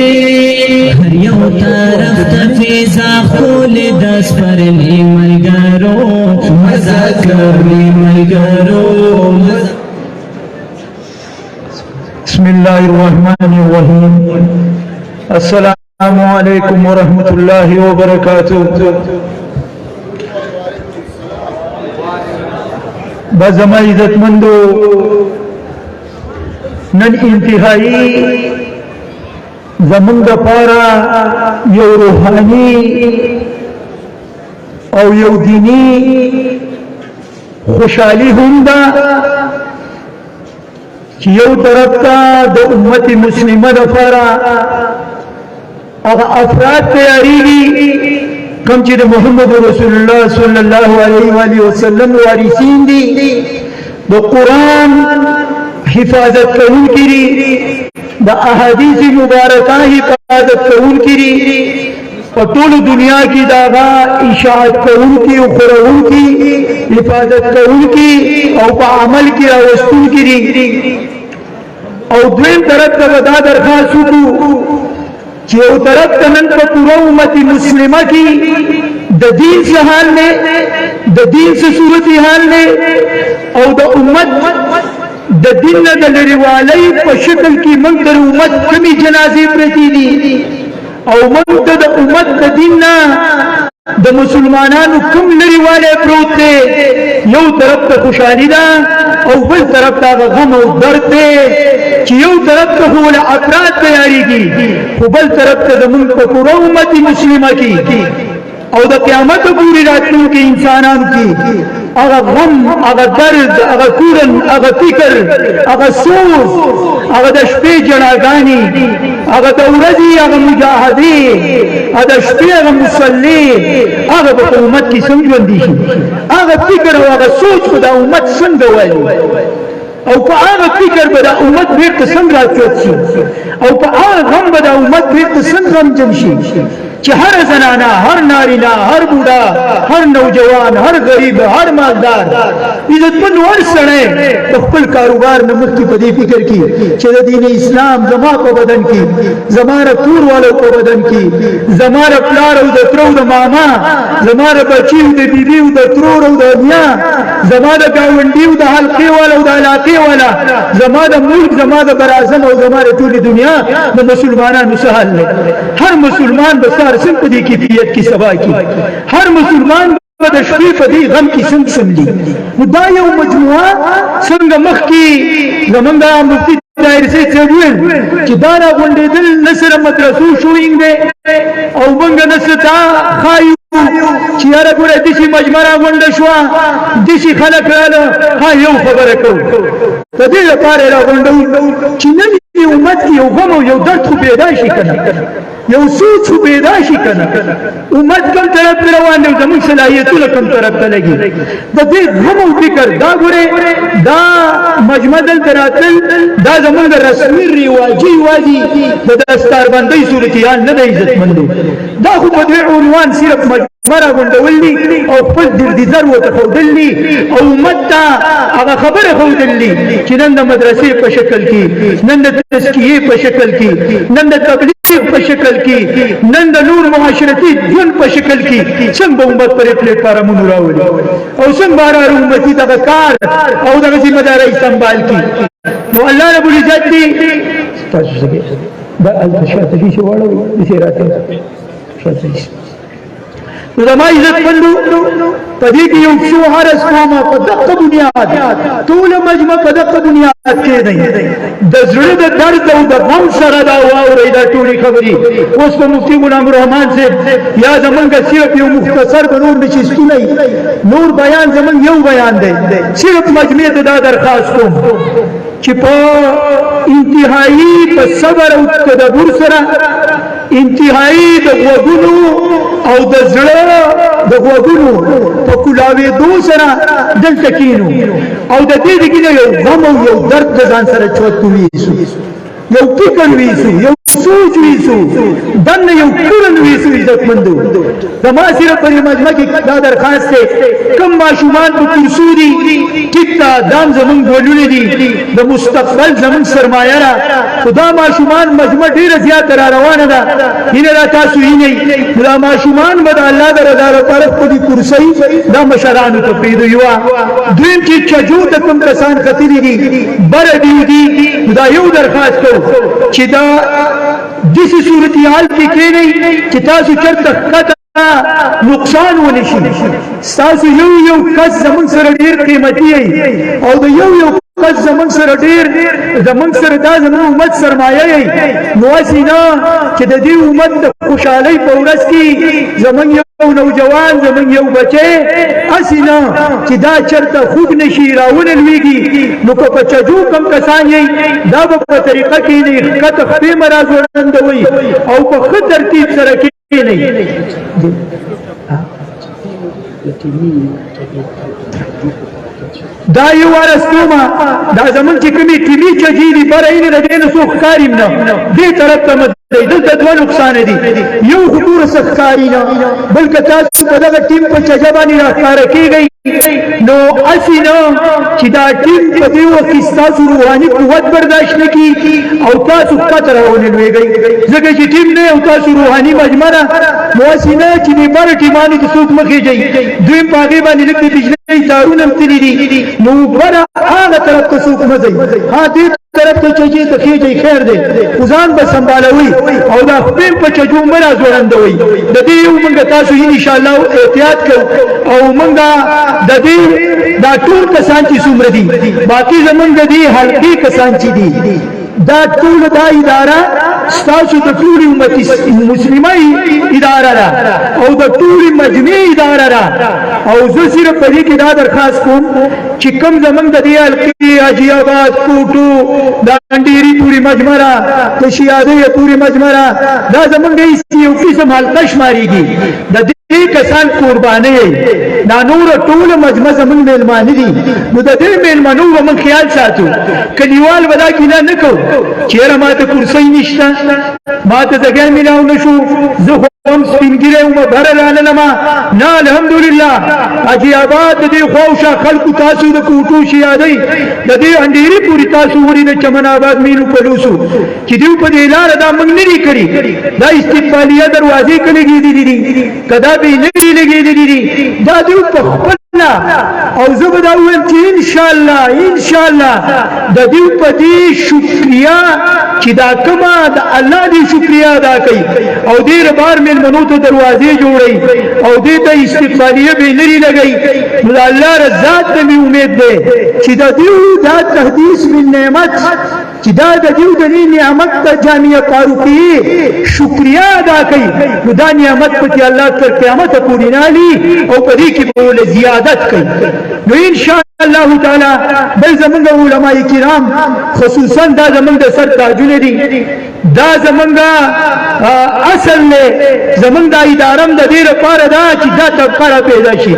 Speaker 4: هر یو طرف تفیزا خول دس پر لی ملگرو مزا کری ملگرو
Speaker 6: بسم الله الرحمن الرحيم السلام عليكم ورحمة الله وبركاته بزما عزت مندو نن انتهائی زمون د پارا یو روحانی او یو دینی خوشحالی هم دا چې یو طرف ته د امت مسلمه لپاره هغه افراد تیاریږي کوم چې د محمد رسول الله صلی الله علیه و آله وسلم وارثین دي د قرآن حفاظت کوونکي دي د احادیث مبارکه حفاظت کوونکي دي په ټول دنیا کې دا اشاعت کوونکي او خورونکي حفاظت کوونکي او په عمل کې راوستونکي دي او دویم طرف ته دا درخواست وکړو چې یو طرف ته نن په پوره امت مسلمه کې د دین څه حال نه د دین څه صورت حال نه او د امت د دین نه د لريوالۍ په شکل کې موږ د امت کمی جنازې پرتې دي او موږ د امت د دین نه د مسلمانانو کوم لريواله پروت دی یو طرف ته خوشحالي ده او بل طرف ته غم او درد دی چې یو طرف ته ول افراد تیاریږي خو بل طرف ته د موږ په پوره امت مسلمه کې او د قیامت پورې راتلونکي انسانانو کې هغه غم هغه درد هغه کورن هغه فکر هغه سوز هغه د شپې جناګانی هغه د ورځې هغه مجاهدې هغه د شپې هغه مصلي هغه په امت کې څنګه ژوندي شي هغه فکر او هغه سوچ په د امت څنګه وایي او په هغه فکر به د امت بیرته څنګه راچوت شي او په هغه غم به د امت بیرته څنګه غمجن شي چې هر زنانه هر نارینه هر بوډا هر نوجوان هر غریب هر مالدار عزتمند هر سړی د خپل کاروبار نه مخکې په دې فکر کې چې د دین اسلام زما په بدن کې زما د کور والو په بدن کې زما د پلار او د ترو د ماما زما د بچي او د بیبي او د ترور او د نیا زما د ګاونډي او د حلقې والو د علاقې والا زما د ملک زما د برازم او زما د ټولې دنیا د مسلمانانو سهال نه هر مسلمان بسار څنګه په دې کیفیت کې سبا کی هر مسلمان د شپې په دې غم کې څنګه سملی نو دا یو مجموعه څنګه مخ کې زمونږ مفتی طاهر سید ویل چې دا راغونډېدل نصر مدرسو شوینګ دی او موږ نستا خایو چې یاره ګوره دشي مجمع راغونډه شوه دشي خلک راله ها یو خبره کوو د دې لپاره راغونډو چې نن امت کې یو غم او یو درد خو پیدا شي که نه یو سوچ خو پیدا شي که نه امت کوم طرف ته روان دی زموږ صلاحیتونه کوم طرف ته لګي د دې غم او فکر دا ګورې دا مجمع دلته راتلل دا زموږ د رسمي رواجي وادي د دستاربندۍ صورتحال نه دی عزتمندو دا خو په دې عنوان صرف مرا غونډول دي او خپل دردیزر ورته ښودل دي او امت ته هغه خبره ښودل دي چې نن د مدرسې په شکل کې نن د تزکیې په شکل کې نن د تبلیغ په شکل کې نن د نور معاشرتي ژوند په شکل کې څنګه امت پر پلیټ فارمونو راولي او څنګه بارار امتي دغه کار او دغه ذمہ داري سنبال کی نو الله رب العزت دې تاسو څنګه دا الشاته شي وړو دې راته شاته زما عزت مندو په دې کې یو څو عرض کوم په دغه بنیاد ټول مجمع په دغه بنیاد کې دی د زړه د درد او د غم سره دا واوري دا ټولې خبرې اوس په مفتي غلام الرحمن صاحب یا زمونږ صرف یو مختصر به نور نشستونه نور بیان زمونږ یو بیان دی صرف مجمع ته دا درخواست کوم چې په انتهایی په صبر او تدبر سره انتهایی د غوږونو او د زړه د غوږونو په کولاوېدو سره دلته کینو او د دې دګینه یو غم او یو درد د ځان سره چوت ویسو یو فکر ویسو یو سوچ ویسو دنه یو کورن ویسو عزتمندو زما صرف په مجمع کې دا درخواست دی کوم ماشومان په کرسو دي ټیک تا دام زمونږ ګولونه دي د مستقبل زمونږ سرمایه را خدا ماشومان مجمع ډیره زیات را روانه ده هینه را تاسو هینه دا ماشومان به د الله د رضا لپاره په دې کرسۍ دا مشرانو ته پریږدو یوه دویم چې چجو ته کوم کسان ختلي دي بره دي دا یو درخواست کوو چې دا داسې صورتحال کې کښېنئ چې تاسو چېرته ښکته نقصان ونشي ستاسو یو کس زمونږ سره ډېر قیمتي یئ او د یو کس زمونږ سره ډېر زمونږ سره دا زمونږ امت سرمایه یئ نو هسې نه چې د دې امت د خوشحالۍ په ورځ کې زمونږ یو نوجوان زمونږ یو بچی هسې نه چې دا چېرته خوږ نشي راونه لویږي نو که په چجو کم کسان یئ دا به په طریقه کښېنئ ښکته خپې مه راځوړندوئ او په ښه ترتیب سره کښېنئ دا یو ورستومه دا زمونږ چې کومې طبي چجې دي بره یې نه د دې نه څوک ښکاري نه دې طرف ته مه ځئ دلته دوه نقصانه دي یو خو دومره څه ښکاري نه بلکې تاسو په دغه ټیم په چجه باندې راښکاره کېږئ نو هسې نه چې دا ټیم په دې وخت کې ستاسو روحاني قوت برداشت نه کړي او تاسو ښکته راونه لویږئ ځکه چې ټیم نه او تاسو روحاني مجمع ده نو هسې نه چې دې بره ټیمانو ته څوک مه خېژئ دویم په هغې باندې لږ د بجلۍ تارونه هم تللي دي نو بره هغه طرف ته څوک مه ځئ ها دې طرف ته چجې ته خېژئ خیر دی خو ځان به سنبالوئ او دا خپې په چجو مه راځوړندوئ د دې یو موږ تاسو انشاءالله احتیاط کوو او موږ د دې دا ټول کسان چې څومره دي باقي زمونږ د دې حلقې کسان چې دي دا ټول دا اداره ستاسو د ټولې امت مسلمه اداره ده او د ټولې مجمع اداره ده او زه صرف په دې کې دا درخواست کوم چې کوم زمونږ د دې حلقې حاجي آباد کوټو دا انډېري پورې مجمع ده د شیادۍ پورې مجمع ده دا زمونږ یو قسم حلقه شمارېږي د دې کسان قربانۍ دا نور ټول مجمع زمونږ میلمانه دي نو د دې میلمنو به موږ خیال ساتو کلیوال به دا ګیله نه کوو چېرې ما ته کرسۍ نشته ما ته ځای میلاو نه شو زه خو هم سپین ږیری وم بهره راننمه نه الحمدلله حاجي آباد د دې خواوشا خلکو تاسو د کوټو شیادۍ د دې انډېري پورې تاسو ولې د چمن آباد مینو پلوسو چې دوی په دې لاره دا موږ نه دي کړي دا استقبالیه دروازې که لګېدلي دي که دا به یې نه وي لګېدلي دي دا دوی په خپل او زه به دا ووایم چې انشاءالله د دوی په دې شکریا چې دا کومه د الله دې شکریا ادا کوي او ډېر بار میلمنو ته دروازې جوړوي او دې ته استقبالیه بېنري لګوي نو د الله رضات ته مې امید دی چې د دوی دا تحدیث بالنعمت چې دا د دوی د دې نعمت ته جامعه فاروقیې شکریا ادا کوي نو دا نعمت پکې الله تر قیامته پورې نالي او په دې کې به ورله زیادت کوي نو انشاءالله تعالی بل زمونږ علماء کرام خصوصا دا زمونږ د سر تاجونه دي دا زمونږ اصل دی زمونږ دا اداره هم د دې لپاره ده چې دا طبقه را پیدا شي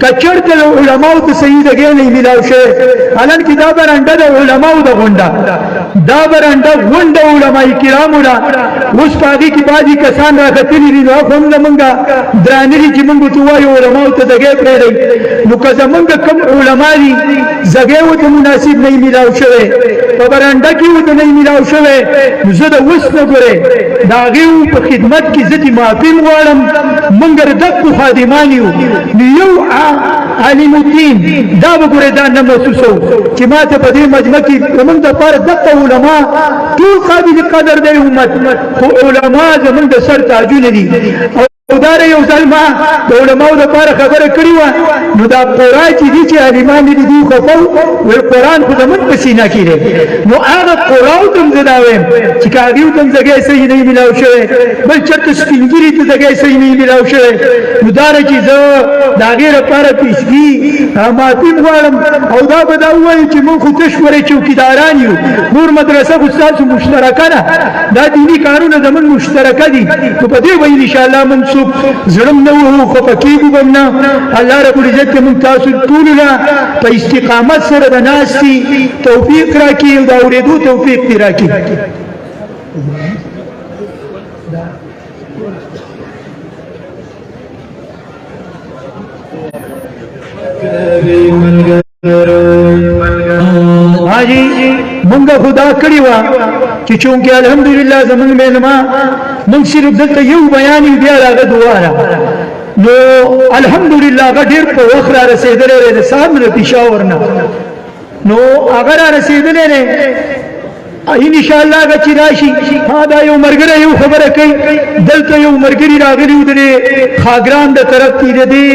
Speaker 6: که چېرته له علماو ته صحیح دګۍ نه میلاو شوی حالانکې دا برنډه د علماو د غونډه دا برنډه غونډه علماء کرامو ده اوس په هغې کې بعضې کسان راختلي دي نو هغه هم زمونږ درانه دي چې مونږ ورته ووایو علماو ته دګۍ پرېږدئ نو که زمونږ کوم علما دي ځګۍ ورته مناسب نه میلاو شوی په برنډه کې ورته نه میلاو شوی نو زه د اوس نه ګورئ د هغې په خدمت کې زه دې معافي غواړم مونږ د دقو خادمان یو نو یو عالم الدین دا به ګورئ دا نه محسوسوو چې ما ته په دې مجمع کې زمونږ دپاره دقه علما ټول قابل قدر دی امت خو علما زمونږ د سر تاجونه دي او دا یو ځل ما د علماو دپاره خبره کړې وه نو دا قرآن چې دي چې عالمان دي دوی خفه ویل قرآن خو زمونږ په سینه کې دی نو هغه قرآن ته هم زه دا وایم چې که هغې ته هم ځای صحیح نه میلاو شوی بل چېرته سپین ږیري ته ځای صحیح نه میلاو شوی نو دا ده چې زه د هغې لپاره پیسګي معافي غواړم او دا به دا ووایو چې موږ خو تش ورې چوکیداران یو نور مدرسه خو ستاسو مشترکه ده دا دیني کارونه زمونږ مشترکه دي نو په دې به انشاءالله موږ زړم نه وو خفه کېږو به هم نه الله رب العزت دې موږ تاسو ټولو له په استقامت سره د ناستې توفیق راکړي او د اورېدو توفیق دې راکړي حاجی مونږ خدا کړی وه چې چونکې الحمدلله زمونږ میلمه مونږ صرف دلته یو بیان یو بیا د هغه دعا ده نو الحمدلله هغه ډېر په وخت را رسېدلی دی د صاحب نه پېښور نه نو هغه را رسېدلی دی ان شاء الله که چې راشي دا یو مرګره یو خبره کوي دلته یو مرګري راغلی و د خاګران د طرف تیر دي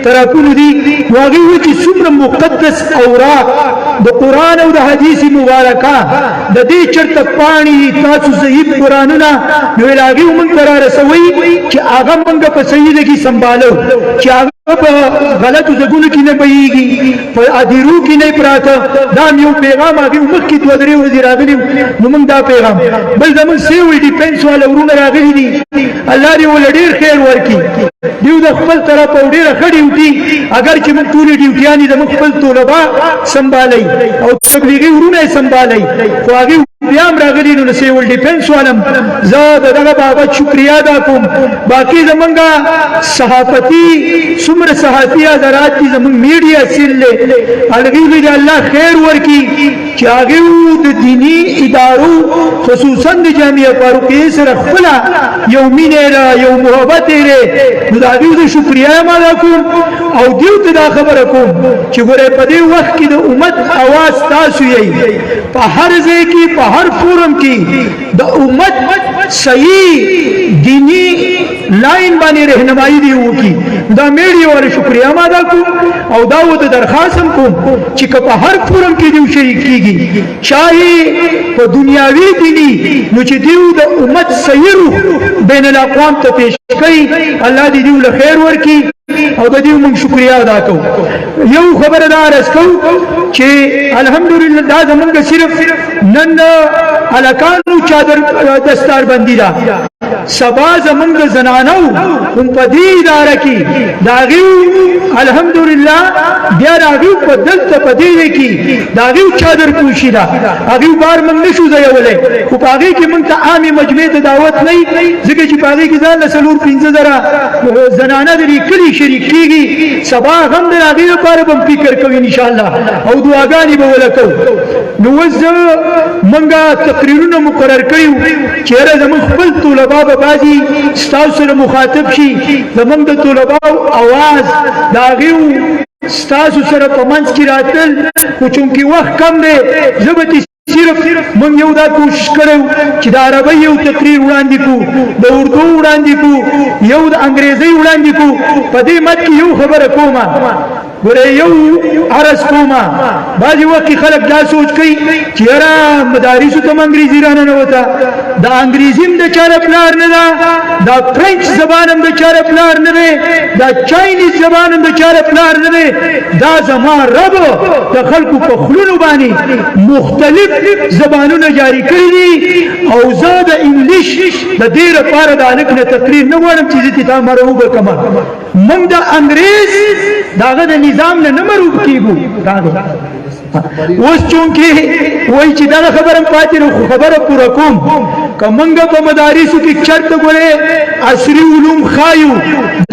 Speaker 6: طرفونو دي واغي و چې څومره مقدس اوراق د قران او د حدیث مبارکه د دې چرته پانی تاسو صحیح قرانونه نو لاګي موږ تر رسوي چې هغه موږ په صحیح دي کې سنبالو چې په غلطو ځګونو کې نه بهيږي په ادیرو کې نه پراته دا یو پیغام هغه مخکې دوه درې ورځې راغلي نو موږ دا پیغام بل زموږ سیوي ډیفنس والا ورونه راغلي دي الله دې ول ډیر خیر ورکړي دیو د خپل طرف او ډیره ښه ډیوټي اگر چې موږ ټول ډیوټیانې د خپل طلبه سنبالي او تبلیغي ورونه سنبالي خو هغه بیا هم راغلي نو سیول ډیفنس والم زه دغه بابت شکریا ادا کوم باقي زمونږه صحافتي څومره صحافي حضرات دي زمونږ میډیا سیل له هغوی دې الله خیر ورکړي چې هغه د دینی ادارو خصوصا د جامعه فاروقیه سره خپل یو مینه یو محبت لري نو دا دې شکریا ادا کوم او دیو ته دا خبره کوم چې ګوره په دې وخت کې د امت आवाज تاسو یې په هر ځای کې په هر فورم کې د امت صحیح دینی لاین باندې رهنمایي دی وکي دا میډیا ور شکریا ادا کوم او دا و درخواست کوم چې په هر فورم کې دیو شریک کیږي چاهي په دنیاوی دینی نو چې دیو د امت صحیح بین الاقوام ته پیش کوي الله دې دیو له خیر ورکي او د دې موږ شکریا ادا کوو یو خبردار اسکو چې الحمدلله دا زمونږ صرف نن الکانو چادر دستار بندي دا سبا زمونږ زنانو هم په دې اداره کې داغي الحمدلله بیا راغي په دلته په دې کې داغي چادر پوشي دا هغه بار موږ نشو ځایولې خو هغه کې موږ ته عامه مجمع ته دعوت نه ځکه چې هغه کې ځان له سلور 15000 زنانه د کلی شریک کیږي سبا هم د هغه لپاره به فکر کوي ان شاء الله او دعاګانې به ولکو نو وزه منګه تقریرونه مقرر کړیو چې زموږ خپل طلبه به بازي ستاسو سره مخاطب شي زموږ د طلباو आवाज داغیو ستاسو سره په منځ کې راتل خو چونکی وخت کم دی زبتی صرف من یو دا کوشش کړو چې د عربی یو تقریر وړاندې کو د اردو وړاندې کو یو د انګریزي وړاندې کو په دې مت کې یو خبره کومه ګوره یو عرض کومه بعضې وخت کې خلک دا سوچ کوي چې یاره مدارسو ته م انګریزي رانه نه وته دا انګریزي هم د چاره پلار نه ده دا فرنچ زبان هم د چاره پلار نه دی دا چاینیز زبان هم د چاره پلار نه دی دا زما رب د خلکو په خلونو باندې مختلف زبانونه جاری کړي دي او زه د انګلیش د دې لپاره د هلک نه تقریر نه غواړم چې زه تا مرعوبه کړم موږ د انګریز داغه د نظام نه مرعوب کیږو اوس چونکې وایي چې دا خبره پاتې نو خبره پوره کوم که موږ په مدارسو کې چرته ګورې عصري علوم خایو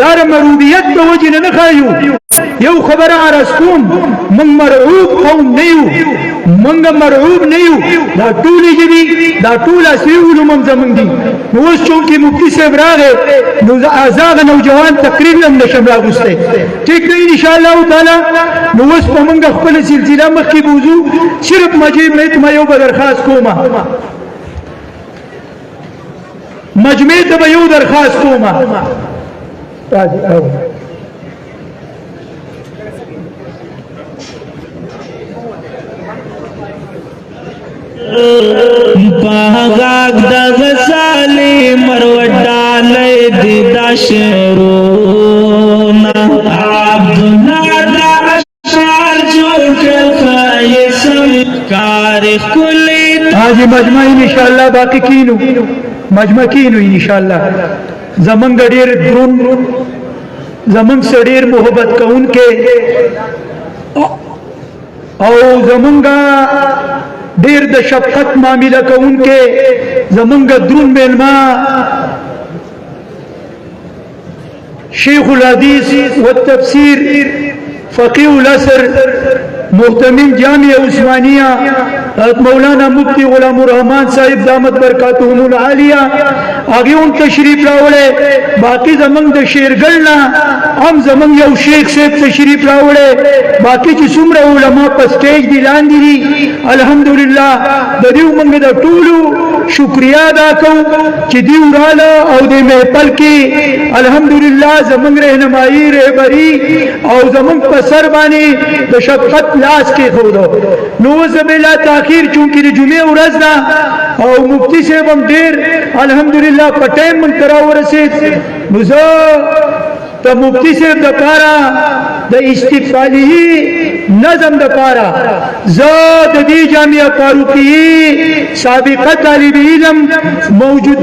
Speaker 6: دا د مرعوبیت د وجې نه خایو یو خبره عرض کوم موږ مرعوب قوم نه یو موږ مرعوب نه یو دا ټولې ژبې دا ټول عصري علوم هم زموږ دي نو اوس چونکې مفتي صاحب راغی نو زه ازاغه نوجوان تقریر هم نشم راغوستی ټیک دی انشاءالله تعالی نو اوس په موږ خپله سلسله مخکې بوځو صرف مجمع یو به درخواست کومه مجمع ته به یو درخواست کومه
Speaker 4: پاغاگ دا غزالی مروڈالی دی دا شرونا عبداللہ دا اشعار جو کلخائسم کاری کلی
Speaker 6: آج مجمع انشاءاللہ باقی کینو مجمع کینو انشاءاللہ زمانگ دیر درون زمانگ سڑیر محبت کون کے او زمانگا دیر د شفقت معاملہ کون کے زمانگ درون میلما شیخ الحدیث والتفسیر فقیه الاسر محتمم جامع عثمانیہ مولانا مفتی غلام الرحمن صاحب دامت برکاتهم العالیہ آگے ان تشریف راوڑے باقی زمن د شیرگلنا ہم زمن یو شیخ صاحب تشریف راوڑے باقی چی سمر علماء پا سٹیج دی لاندی دی الحمدللہ دا دیو منگ دا طولو شکریہ دا کو چی دیو رالا او دی محپل کی الحمدللہ زمن رہنمائی رہبری او زمن پا سر بانی دا شفقت لاس کے خودو نوز بلا تاخیر چونکہ دی جمعہ ورزنا او مفتی صاحب ہم دیر الحمدللہ پٹیم من تراو رسید نوزا تا مفتی صاحب دا پارا دا استقبالی نظم دا پارا زاد دی جامعہ فاروقی سابقہ طالب علم موجود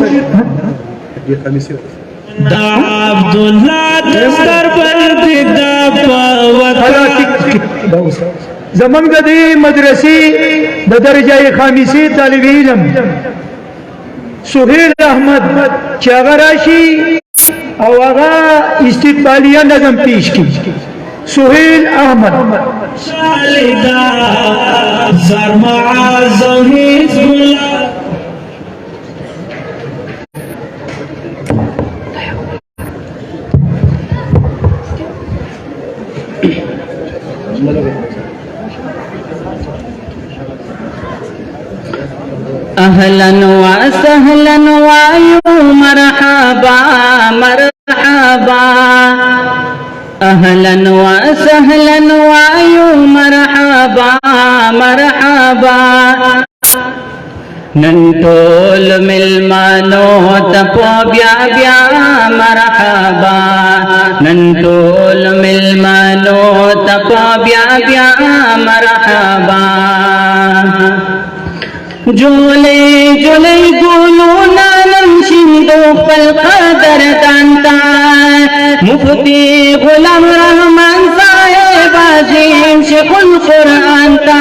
Speaker 4: دا عبداللہ دستر بلد دا پاوتا
Speaker 6: زمان دا دی مدرسی دا درجہ خامیسی طالب علم سہیل احمد چاگراشی او آغا استقبالیہ نظم پیش کی سہیل احمد
Speaker 4: شالدہ زرمع زہیز گلہ
Speaker 7: أهلا وسهلا ويا مرحبا مرحبا أهلا وسهلا ويا مرحبا مرحبا ننتول ملمانو تپو بیا بیا مرحبا ننتول ملمانو تپو بیا بیا مرحبا جولے جولے گولو نالم شندو فالقدر دانتا مفتی غلام رحمان صاحب عظیم شیخ القرآن تا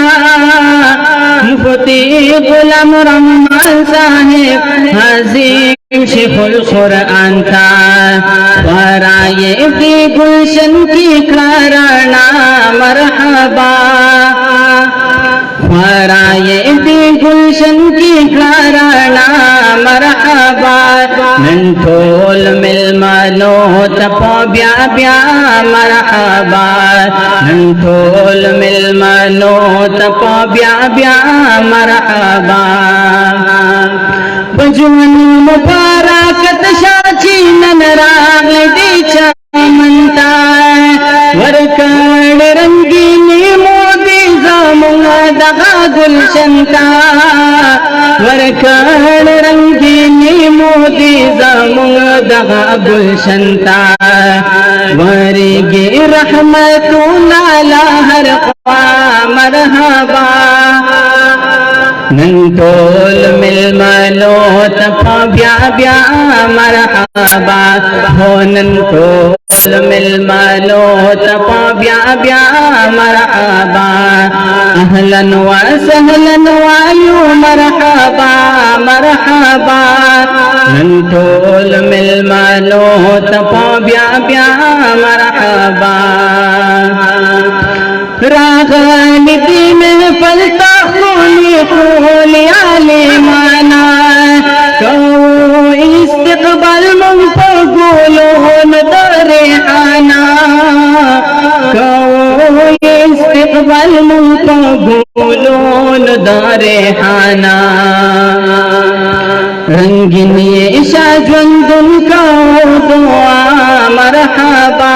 Speaker 7: مفتی غلام رحمان صاحب عظیم شیخ القرآن تا ورائے فی گلشن کی کرانا مرحبا ورائے فی گلشن کی کرانا مرحبا ننتول ملمانو تپو بیا بیا مرحبا ننتول ملمانو تپو بیا بیا مرحبا بجون مبارکت شاچی نن راغ دی چامنتا ورکڑ رنگینی مودی زامن دغا گلشنتا ورکڑ رنگینی مودی زامن دغا گلشنتا ورگی رحمتنا لہر قوا مرحبا ننتول ملمانو تپو بیا بیا مرحبا ہو ننتول ملمانو تپو بیا بیا مرحبا اہلا وسہلا وایو مرحبا مرحبا ننتول ملمانو تپو بیا بیا مرحبا راغانی دی میں فلتا خونی خولی علیمانا کو استقبال منفو گولون در حانا کو استقبال منفو گولون در حانا رنگین یہ شاجوندن کا دعا مرحبا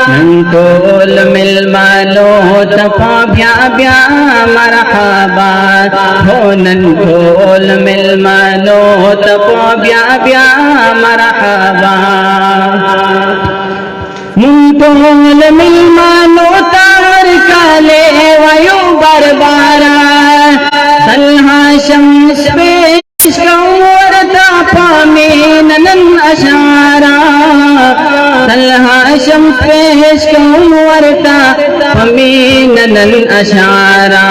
Speaker 7: ننتول ملمانو تپو بیا بیا مرحبا ہو ننتول ملمانو تپو بیا بیا مرحبا ننتول ملمانو تار کالے ویو بربارا صلحہ شمس پیش کورتا پامین نن اشارا صلحہ شمس پیش کورتا پامین نن اشارا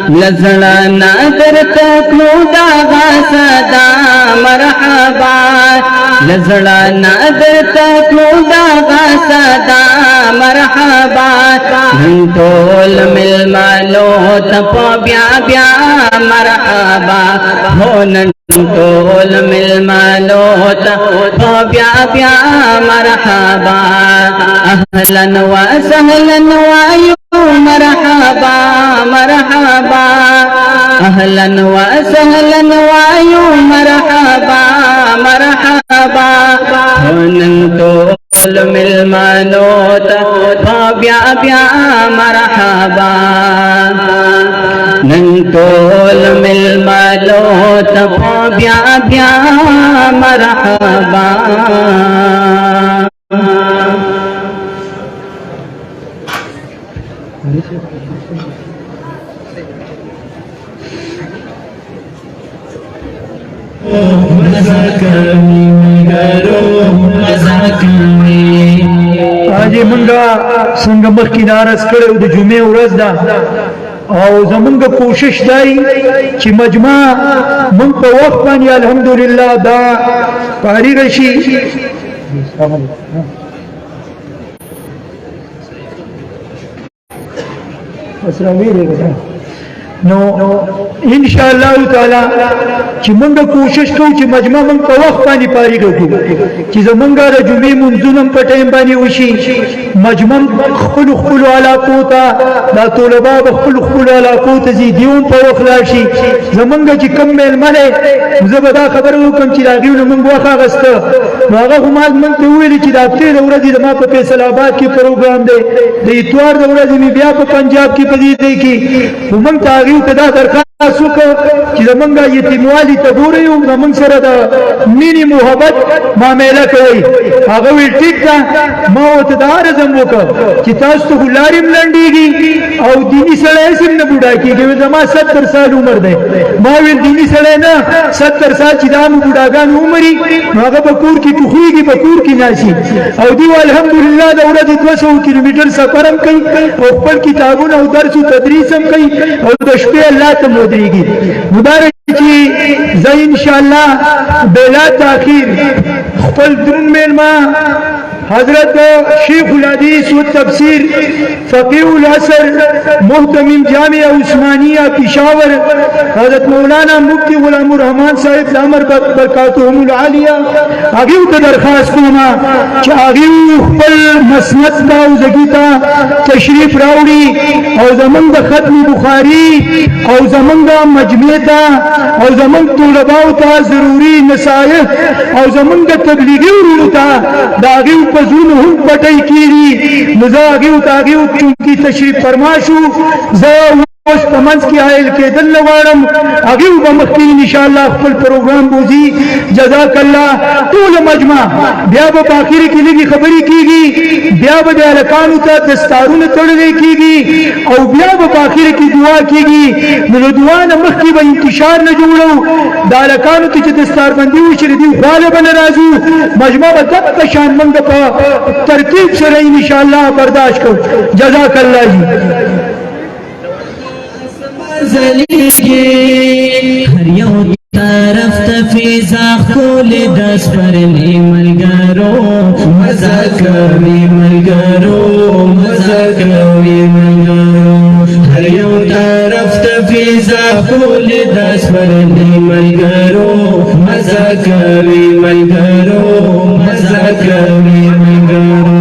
Speaker 7: لزړه نادر تکلو داغا صدا مرحبا لزړه نادر تکلو داغا صدا مرحبا نن ټول ملمانو تپ بیا بیا مرحبا هو نن ټول ملمانو تپ بیا بیا مرحبا اهلا وسهلا وایو مرحبا مرحبا اهلا وسهلا وایو مرحبا مرحبا نن ټول ملمانو تپ بیا بیا مرحبا نن ټول ملمانو تپ بیا بیا مرحبا
Speaker 6: آجی منگا سنگ مخی نارس کرے د جمعه ورځ ده او زمونږ کوشش دی چې مجمع مونږ په وخت باندې الحمدلله دا فارغ شي نو ان شاء الله تعالی چې موږ کوشش کوو چې مجمع موږ په وخت باندې فارغ کړو چې زمونږ د جمعې منځونه په ټایم باندې وشي مجمع خپل علاقو ته دا طلبه به خپل علاقو ته ځي دیوم په وخت راشي زمونږ چې کم میلمنه زه به دا خبره وکړم چې راغیو نو موږ وخت اخیسته نو هغه هم موږ ته ویلي چې د هفتې د ورځې زما په فیصل آباد کې پروګرام دی د اتوار د ورځې مې بیا په پنجاب کې په دې ځای کې خو موږ ته هغې ته دا درخواست وکړ چې زمونږ یتیموالي ته ګورئ او زمونږ سره د مینې محبت معامله کوئ هغه ویل ټیک ده ما ورته دا عرض هم وکړ چې تاسو ته خو لارې هم لنډېږي او دیني سړی هسې هم نه بوډا کېږي زما 70 سال عمر دی ما ویل دیني سړی نه 70 سال چې دا مو بوډاګان عمري نو هغه په کور کې ټوخېږي په کور کې ناشي او دوی الحمدلله د ورځې 200 کیلومتر سفر هم کوي او خپل کتابونه او درس او تدریس هم کوي او د شپې الله ته مودرېږي مبارک چې زه انشاءالله بلا تاخیر خپل درون میلمه حضرت شیخ الحدیث والتفسیر فقیہ العصر محتمم جامعہ عثمانیہ پشاور حضرت مولانا مفتی غلام الرحمن صاحب دامر برکاتهم العالیہ آگیو تا درخواست کوما چا آگیو خپل مسند تا او زگیتا تشریف راوڑی او زمنگ ختم بخاری او زمنگ مجمع تا او زمنگ طلباو تا ضروری نصائح او زمنگ تبلیغی ورولو تا دا آگیو پزون هم پټای کیږي مزاغیو تاغیو چونکی تشریف فرما شو زه اوس په منځ کې حایل کېدل غواړم هغې به مخکې انشاءالله خپل پروګرام بوځي جزاک الله ټول مجمع بیا به په آخر کې لږې خبرې کېږي بیا به د هلکانو ته دستارونه تړلی کېږي او بیا به په آخر کې دعا کېږي نو له دعا نه مخکې به انتشار نه جوړو د هلکانو ته چې دستاربندي وشي د دوی خواله به نه راځو مجمع به دقه شان موږ په ترتیب سره انشاءالله برداشت کوو جزاک الله جی
Speaker 7: زلیگی ہر یو طرف تفیزا خول دس پر ملگرو مزا کوي ملگرو مزا کوي ملگرو ہر یو طرف تفیزا خول دس پر ملگرو مزا کوي ملگرو مزا کوي ملگرو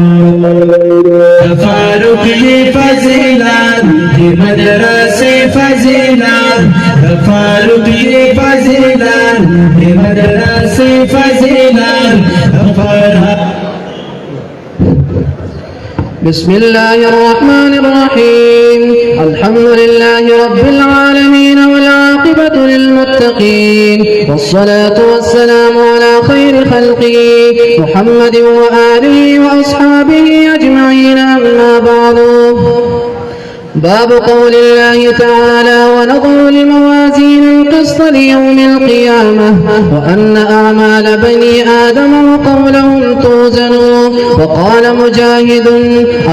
Speaker 7: فاروق فضیلت مدرسه فضیلت فاروق فضیلت مدرسه فضیلت
Speaker 3: بسم الله الرحمن الرحيم الحمد لله رب العالمين والعاقبة للمتقين والصلاة والسلام على خير خلقه محمد وآله وأصحابه أجمعين أما بعد باب قول الله تعالى ونضع الموازين القسط ليوم القيامة وأن أعمال بني آدم وقولهم توزنوا. وقال مجاهد: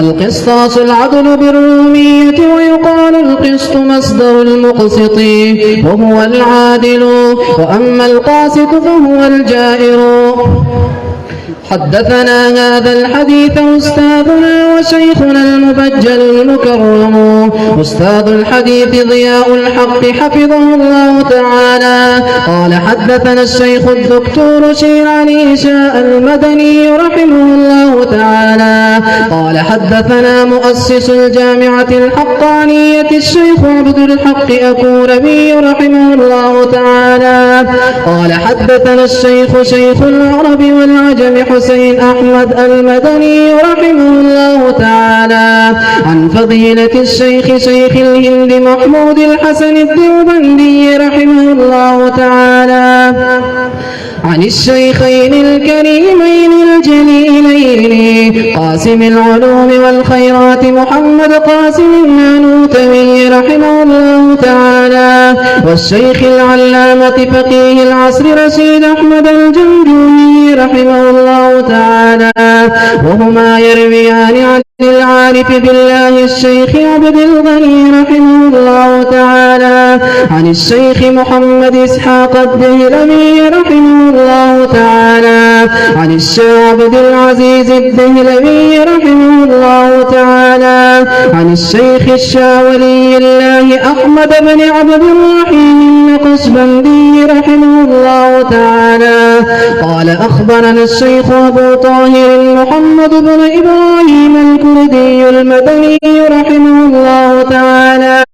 Speaker 3: القسطاس العدل بالرومية، ويقال القسط مصدر المقسط وهو العادل، وأما القاسط فهو الجائر. حدثنا هذا الحديث أستاذنا وشيخنا المبجل المكرم أستاذ الحديث ضياء الحق حفظه الله تعالى قال: حدثنا الشيخ الدكتور شير علي شاء المدني رحمه الله تعالى قال: حدثنا مؤسس الجامعة الحقانية الشيخ عبد الحق أكوربي رحمه الله تعالى قال: حدثنا الشيخ شيخ العرب والعجم حسين أحمد المدني رحمه الله تعالى عن فضيلة الشيخ شيخ الهند محمود الحسن الديوبندي رحمه الله تعالى عن الشيخين الكريمين الجليلين قاسم العلوم والخيرات محمد قاسم النانوتوي رحمه الله تعالى والشيخ العلامة فقيه العصر رشيد أحمد الجمجوني رحمه الله تعالى وهما يرويان عن العارف بالله الشيخ عبد الغني رحمه الله تعالى عن الشيخ محمد إسحاق الدهلوي رحمه الله تعالى عن الشيخ عبد العزيز الدهلوي رحمه الله تعالى عن الشيخ الشاولي الله أحمد بن عبد الرحيم القشبندي رحمه الله تعالى قال: أخبرنا الشيخ أبو طاهر محمد بن إبراهيم الكردي المدني رحمه الله تعالى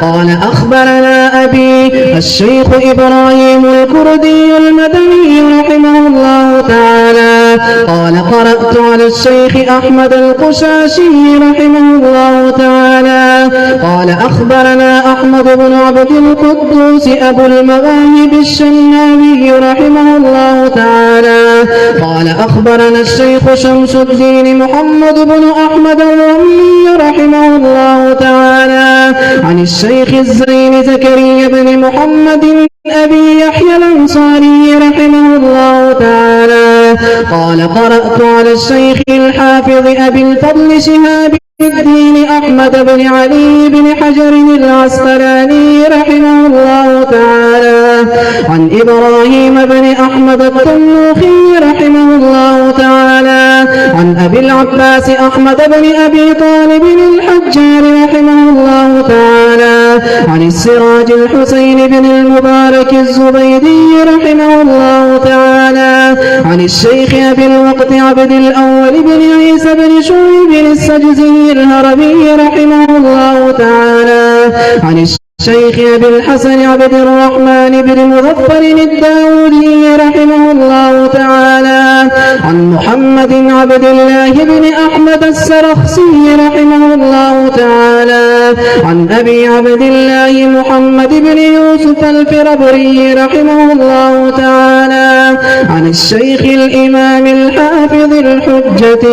Speaker 3: قال: أخبرنا أبي الشيخ إبراهيم الكردي المدني رحمه الله تعالى قال: قرأت على الشيخ أحمد القشاشي رحمه الله تعالى قال: أخبرنا أحمد بن عبد القدوس أبو المواهب الشناوي رحمه الله تعالى قال: أخبرنا الشيخ شمس الدين محمد بن أحمد الرمي رحمه الله تعالى عن الشيخ الزين زكريا بن محمد أبي يحيى الأنصاري رحمه الله تعالى قال: قرأت على الشيخ الحافظ أبي الفضل شهاب الدين أحمد بن علي بن حجر العسقلاني رحمه الله تعالى عن إبراهيم بن أحمد التنوخي رحمه الله تعالى عن أبي العباس أحمد بن أبي طالب الحجار رحمه الله تعالى عن السراج الحسين بن المبارك الزبيدي رحمه الله تعالى عن الشيخ أبي الوقت عبد الأول بن عيسى بن شعيب السجزي الهرمي رحمه الله تعالى عن الشيخ أبي الحسن عبد الرحمن بن مظفر الداودي رحمه الله تعالى عن محمد عبد الله بن أحمد السرخسي رحمه الله تعالى عن أبي عبد الله محمد بن يوسف الفربري رحمه الله تعالى عن الشيخ الإمام الحافظ الحجة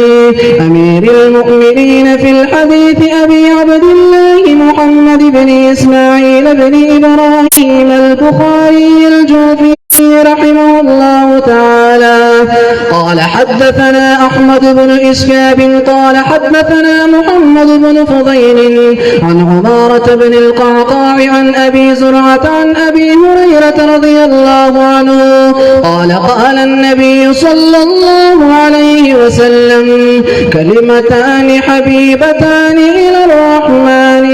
Speaker 3: أمير المؤمنين في الحديث أبي عبد الله محمد بن إسماعيل بن إبراهيم البخاري الجوفي رحمه الله تعالى قال: حدثنا أحمد بن إسكاب قال: حدثنا محمد بن فضيل عن عمارة بن القعقاع عن أبي زرعة عن أبي هريرة رضي الله عنه قال: قال النبي صلى الله عليه وسلم: كلمتان حبيبتان إلى الرحمن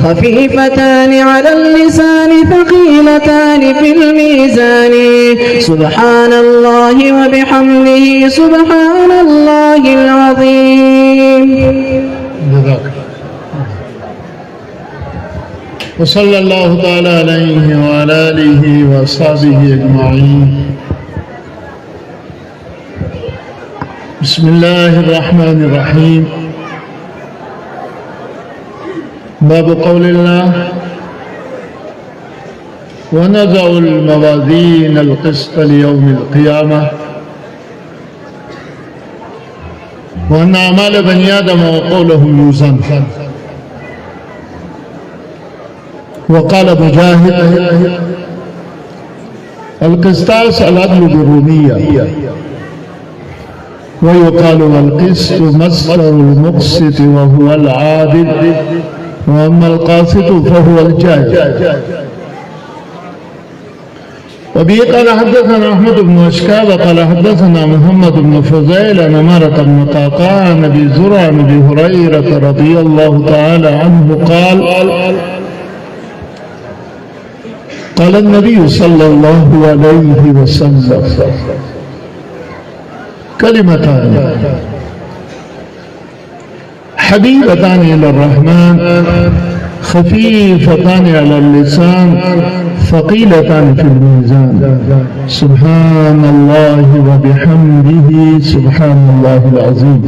Speaker 3: خفيفتان على اللسان ثقيلتان في الميزان سبحان الله وبحمده سبحان الله العظيم.
Speaker 1: وصلى الله تعالى عليه وعلى آله وأصحابه أجمعين. بسم الله الرحمن الرحيم. باب قول الله: ونضع الموازين القسط ليوم القيامة وأن أعمال بني آدم وقولهم يوزن. وقال مجاهد: القسطاس العدل بالرومية
Speaker 8: ويقال والقسط مصدر المقسط وهو العادل، وأما القاسط فهو الجائر. وبه قال حدثنا أحمد بن أشكاب قال حدثنا محمد بن فضيل عن عمارة بن قعقاع عن أبي زرع عن أبي هريرة رضي الله تعالى عنه قال قال النبي صلى الله عليه وسلم كلمتان حبيبتان إلى الرحمن خفيفتان على اللسان ثقيلتان في الميزان سبحان الله وبحمده سبحان الله العظيم.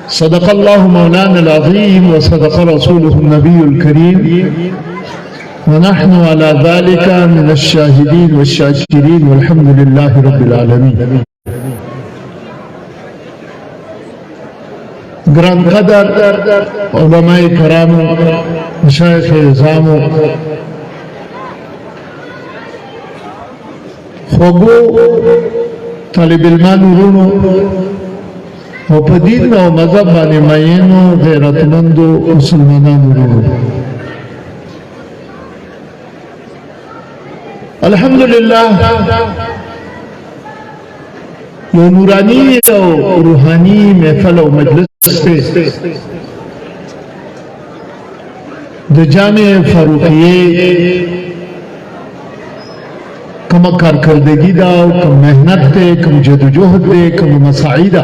Speaker 8: صدق الله مولانا العظيم وصدق رسوله النبي الكريم، ونحن على ذلك من الشاهدين والشاكرين والحمد لله رب العالمين. گران قدر علماء کرامو، مشایخ اعظامو، خوگو طالب علمان ورونو او په دین او مذهب باندې مینو غیرتمندو مسلمانانو ورونو، الحمدللہ یو نورانی او روحانی محفل او مجلس د جامع فاروقیه کم کارکردگی دا کم محنت دے کم جدوجہد دے کم مساعی دا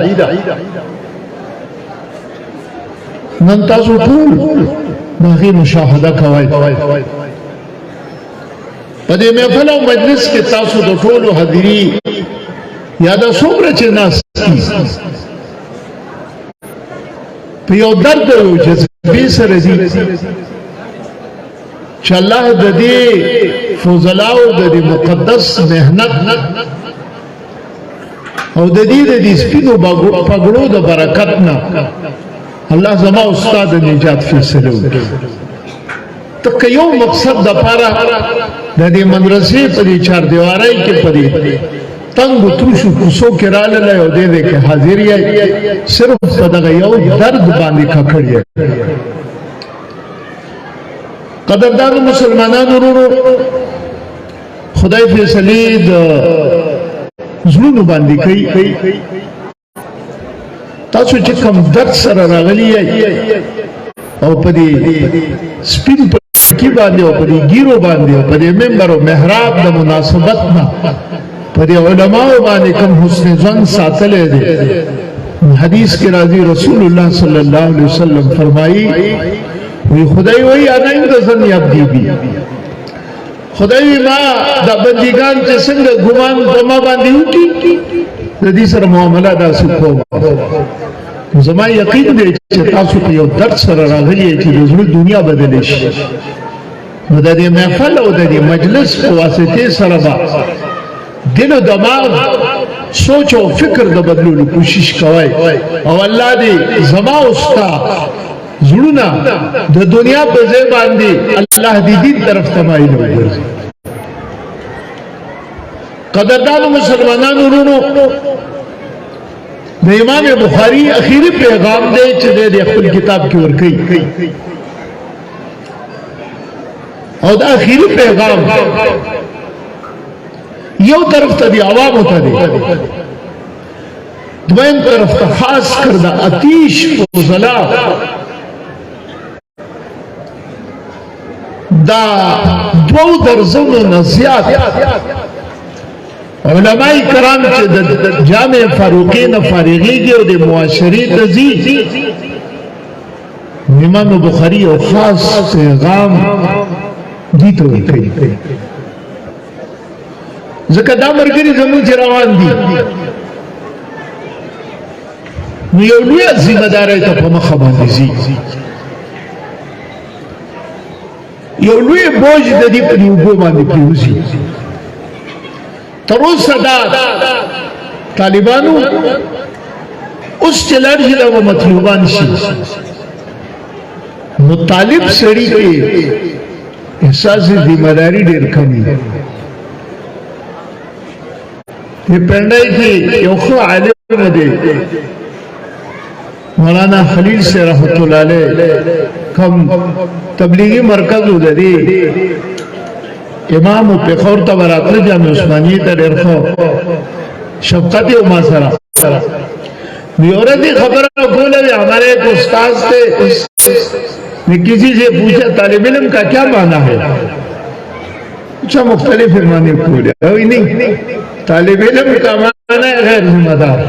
Speaker 8: نن تاسو ټول باغی مشاهده کوي. په دې محفل او مجلس کې تاسو د ټولو حاضری یا د څومره چې ناس په یو درد او جذبې سره دي چې الله د دې فضلاو د دې مقدس محنت او د دې سپینو پګړو د برکت نه الله زما استاد نجات فیصله وکړي. تک یو مقصد د پاره د دې مدرسې په دې چار دیوارۍ کې پدې تنگو توشو کوسو کې رااله او دې کې حاضر یې صرف په دغه یو درد باندې ککړ یې. قدردان مسلمانانو ورونو، خدای فیصله د زړونو باندې کوي. تاسو چې کوم درد سره راغلی یې او په دې سپین پټکی باندې او په دې ګیرو باندې او په دې منبر او محراب د مناسبت نه په دې علماء باندې کوم حسن ظن ساتلې دي، حدیث کې راځي رسول الله صلی الله علیه وسلم فرمایي وی خدای وی انا عند ظن عبدی بی، خدای ما دا بندگان چې څنګه ګمان په ما باندې وکړي د دې سره معامله داسې کوم. زما یقین دی چې تاسو په یو درد سره راغلی چې د زړه دنیا بدلې شي، نو د دې محفل او د دې مجلس په واسطه سره به دل و دماغ سوچ او فکر د بدلولو کوشش کوي او الله دې زما استا زړونه د دنیا په ځای باندې الله دې دین طرف تمایل وکړي. قدردانو مسلمانانو ورونو، د امام بخاری اخیری پیغام دی چې د خپل کتاب کې ورکړي او دا اخیری پیغام یو طرف ته دی عوامو ته دی، دویم طرف ته خاص کر د آتیش فضلا دا دو درزونو نه زیات علماء کرام چې د جامع فاروقی نه فارغیږي او د معاشرې ته ځي، امام بخاری او خاص پیغام دي ته ورکوي. ځکه دا ملګري زموږ چې روان دي نو یو لویه ذمه دارۍ ته په مخه باندې ځي، یو لوی بوج د دې په اوبو باندې پریوځي. تر اوسه دا طالبانو اوس چې لاړ شي دا مطلوبان شي، نو طالب سړي کې احساس ذمہ داری ډېر کم وي. په پندای کې یو خو عالم دی مولانا خلیل سے رحمت الله علیه کوم تبلیغی مرکز ودی امام په خور ته وراتله جامع عثمانیه ته ډېر خو شفقت او ما سره دی خبر بولے ہمارے ایک استاذ تھے نے کسی سے پوچھا طالب علم کا کیا معنی ہے پوچھا مختلف معنی بولے نہیں طالب علم کا معنی ہے غیر ذمہ دار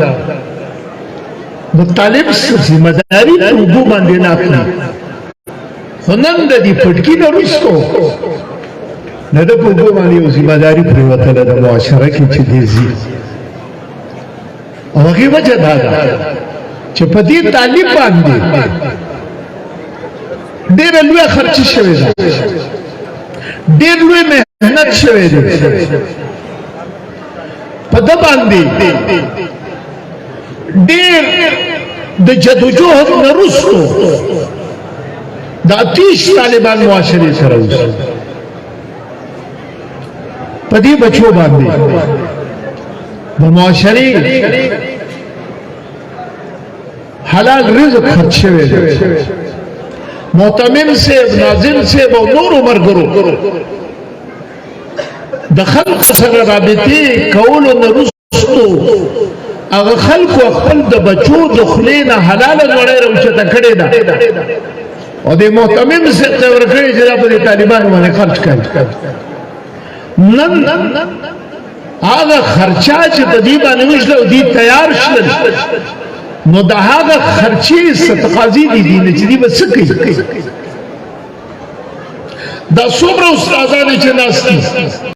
Speaker 8: طالب ذمہ داری تو باندې نه اخلي خنن د دې پټکی نه رسکو نه د پوګو باندې ذمہ داری پریوته د معاشره کې چې دی او هغه وجه دا ده چې په دې طالب باندې ډېر لوی خرچ شوی دی ډېر لوی مهنت شوی دی په دا باندې ډېر د جدوجہد نه وروسته د 30 طالبان معاشرې سره اوسي په دې بچو باندې د معاشرې حلال رزق خرچ شوی دی محتمم سے ناظم سے و نور مرګرو د خلق سره رابطې کولو نه وروسته هغه خلق خپل د بچو د خولې نه حلال غوړې راوچته کړې ده او د محتمم سے ورکړي چې په طالبان باندې خرچ کړي نن هغه خرچا چې په دې باندې وشله او دې تیار شول نو د هغه خرچې ستقاضي دي چې دې بس کوي دا څومره استادان چې ناس دي